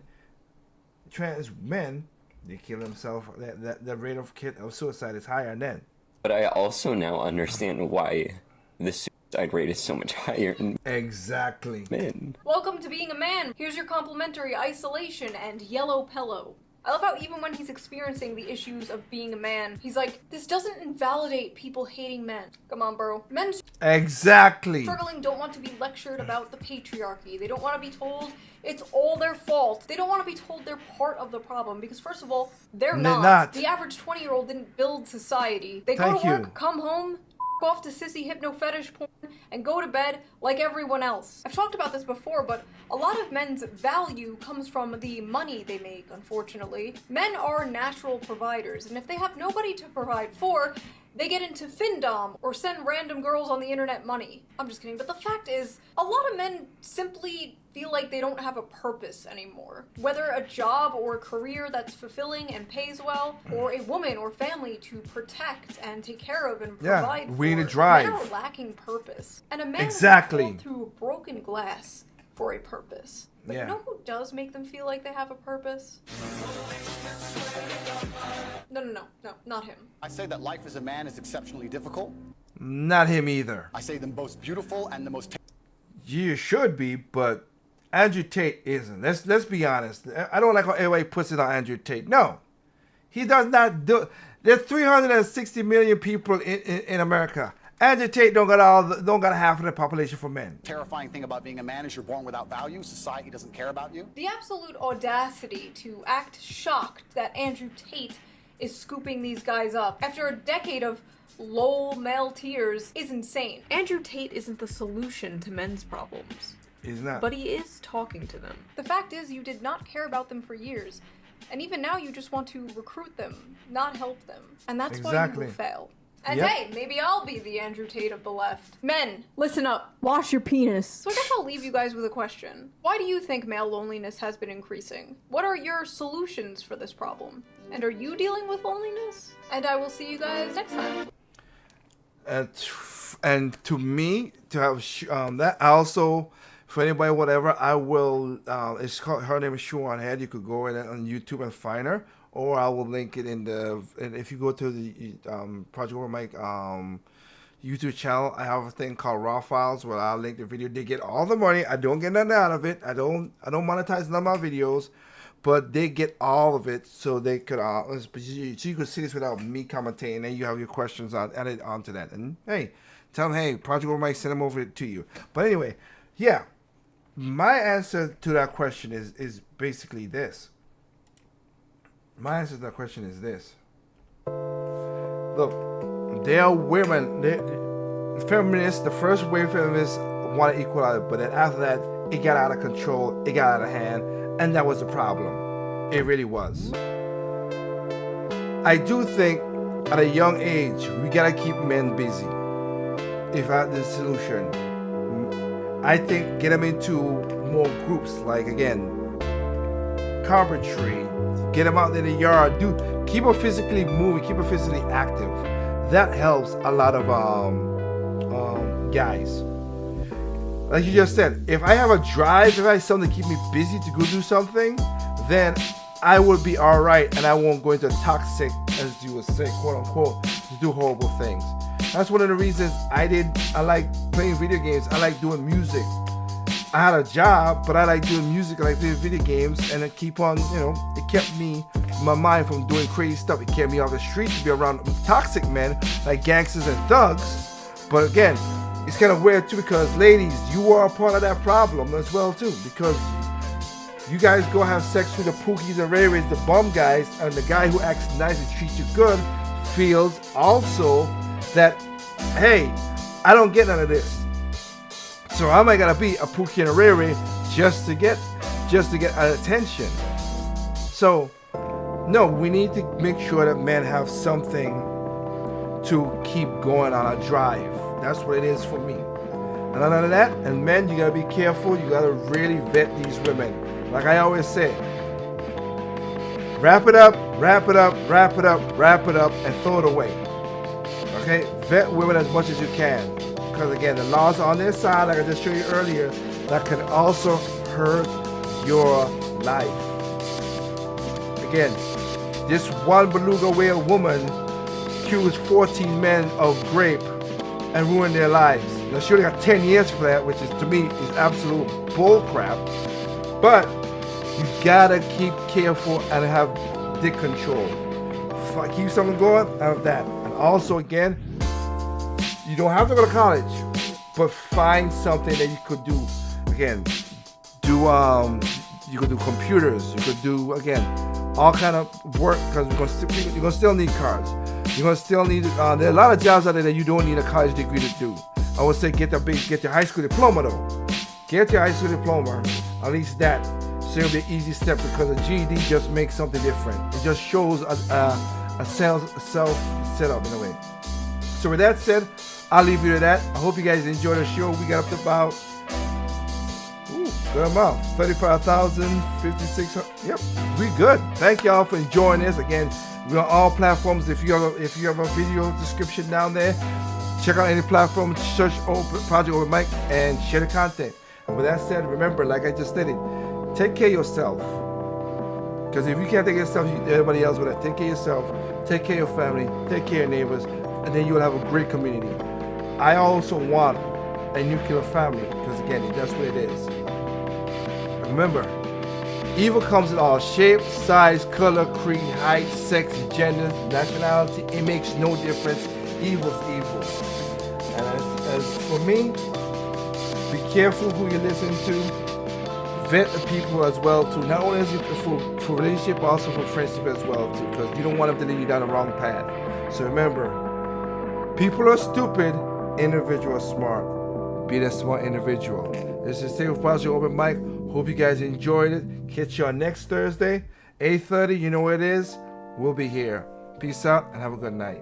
trans men, they kill themselves. The rate of suicide is higher then. But I also now understand why the suicide rate is so much higher in exactly men. Welcome to being a man. Here's your complimentary isolation and yellow pillow. I love how even when he's experiencing the issues of being a man, he's like, this doesn't invalidate people hating men. Come on, bro. Men exactly struggling don't want to be lectured about the patriarchy. They don't want to be told it's all their fault. They don't want to be told they're part of the problem because first of all, they're not. The average 20-year-old didn't build society. They go to work, come home, off to sissy hypno fetish porn, and go to bed like everyone else. I've talked about this before, but a lot of men's value comes from the money they make, unfortunately. Men are natural providers, and if they have nobody to provide for, they get into findom or send random girls on the internet money. I'm just kidding, but the fact is, a lot of men simply feel like they don't have a purpose anymore. Whether a job or a career that's fulfilling and pays well, or a woman or family to protect and take care of and provide we need for, to drive. men are lacking purpose. And a man Exactly. will go through broken glass for a purpose. But you know who does make them feel like they have a purpose? No, not him. I say that life as a man is exceptionally difficult. Not him either. I say the most beautiful and the most... You should be, but Andrew Tate isn't. Let's be honest. I don't like how everybody puts it on Andrew Tate. No. He does not do... There's 360 million people in America. Andrew Tate don't got half of the population for men. Terrifying thing about being a man is you're born without value. Society doesn't care about you. The absolute audacity to act shocked that Andrew Tate is scooping these guys up after a decade of lol male tears is insane. Andrew Tate isn't the solution to men's problems. He's not. But he is talking to them. The fact is, you did not care about them for years. And even now you just want to recruit them, not help them. And that's why you will fail. And hey, maybe I'll be the Andrew Tate of the left. Men, listen up. Wash your penis. So I guess I'll leave you guys with a question. Why do you think male loneliness has been increasing? What are your solutions for this problem? And are you dealing with loneliness? And I will see you guys next time. And to me, to have that also, for anybody, whatever, I will, it's called, her name is Shawn Head. You could go in on YouTube and find her. Or I will link it in the, and if you go to the Project Over Mike YouTube channel, I have a thing called Raw Files where I'll link the video. They get all the money. I don't get nothing out of it. I don't monetize none of my videos, but they get all of it so they could, so you could see this without me commentating, and you have your questions added onto that. And hey, tell them, hey, Project Over Mike, send them over to you. But anyway, yeah, my answer to that question is basically this. My answer to that question is this. Look, there are women, feminists, the first wave feminists want to equalize, but then after that, it got out of control, it got out of hand, and that was the problem. It really was. I do think at a young age, we got to keep men busy. If that's the solution. I think get them into more groups, like, again, carpentry, get them out in the yard, keep them physically moving, keep them physically active. That helps a lot of guys. Like you just said, if I have a drive, if I have something to keep me busy to go do something, then I will be all right, and I won't go into toxic, as you would say, quote unquote, to do horrible things. That's one of the reasons I like playing video games. I like doing music. I had a job, but I like doing music, I like playing video games, and it keep on, it kept my mind from doing crazy stuff. It kept me off the street to be around toxic men like gangsters and thugs. But again, it's kind of weird too, because ladies, you are a part of that problem as well too, because you guys go have sex with the Pookies and Ray Rays, the bum guys, and the guy who acts nice and treats you good feels also that, hey, I don't get none of this. So I might gotta be a Pookie and a Ray Ray just to get attention. So no, we need to make sure that men have something to keep going on a drive. That's what it is for me. And other than that, and men, you gotta be careful. You gotta really vet these women. Like I always say, wrap it up, wrap it up, wrap it up, wrap it up, and throw it away. Okay, vet women as much as you can. Because again, the laws are on their side, like I just showed you earlier, that can also hurt your life. Again, this one beluga whale woman accused 14 men of rape and ruined their lives. Now she only got 10 years for that, which is, to me, is absolute bull crap. But you gotta keep careful and have dick control. Keep something going out of that. And also, again, you don't have to go to college, but find something that you could do. Again, you could do computers. You could do, again, all kind of work, because you're gonna still need cars. You're gonna still need. There are a lot of jobs out there that you don't need a college degree to do. I would say get your high school diploma though. Get your high school diploma, at least that. So it'll be an easy step because a GED just makes something different. It just shows a self setup in a way. So with that said, I'll leave you to that. I hope you guys enjoyed the show. We got up to about good amount, 35,000, 5600. Yep, we good. Thank y'all for enjoying this. Again, we're on all platforms. If you have a video description down there, check out any platform, search Project Open Mic, and share the content. And with that said, remember, like I just stated, take care of yourself. Because if you can't take care of yourself, everybody else will. Take care of yourself, take care of your family, take care of your neighbors, and then you'll have a great community. I also want a nuclear family, because again, that's what it is. Remember, evil comes in all shapes, size, color, creed, height, sex, gender, nationality. It makes no difference. Evil's evil. And as for me, be careful who you listen to. Vet the people as well too. Not only for relationship, but also for friendship as well too. Because you don't want them to lead you down the wrong path. So remember, people are stupid, individuals are smart. Be that smart individual. This is Stay with Project Open Mic. Hope you guys enjoyed it. Catch y'all next Thursday, 8:30. You know where it is. We'll be here. Peace out and have a good night.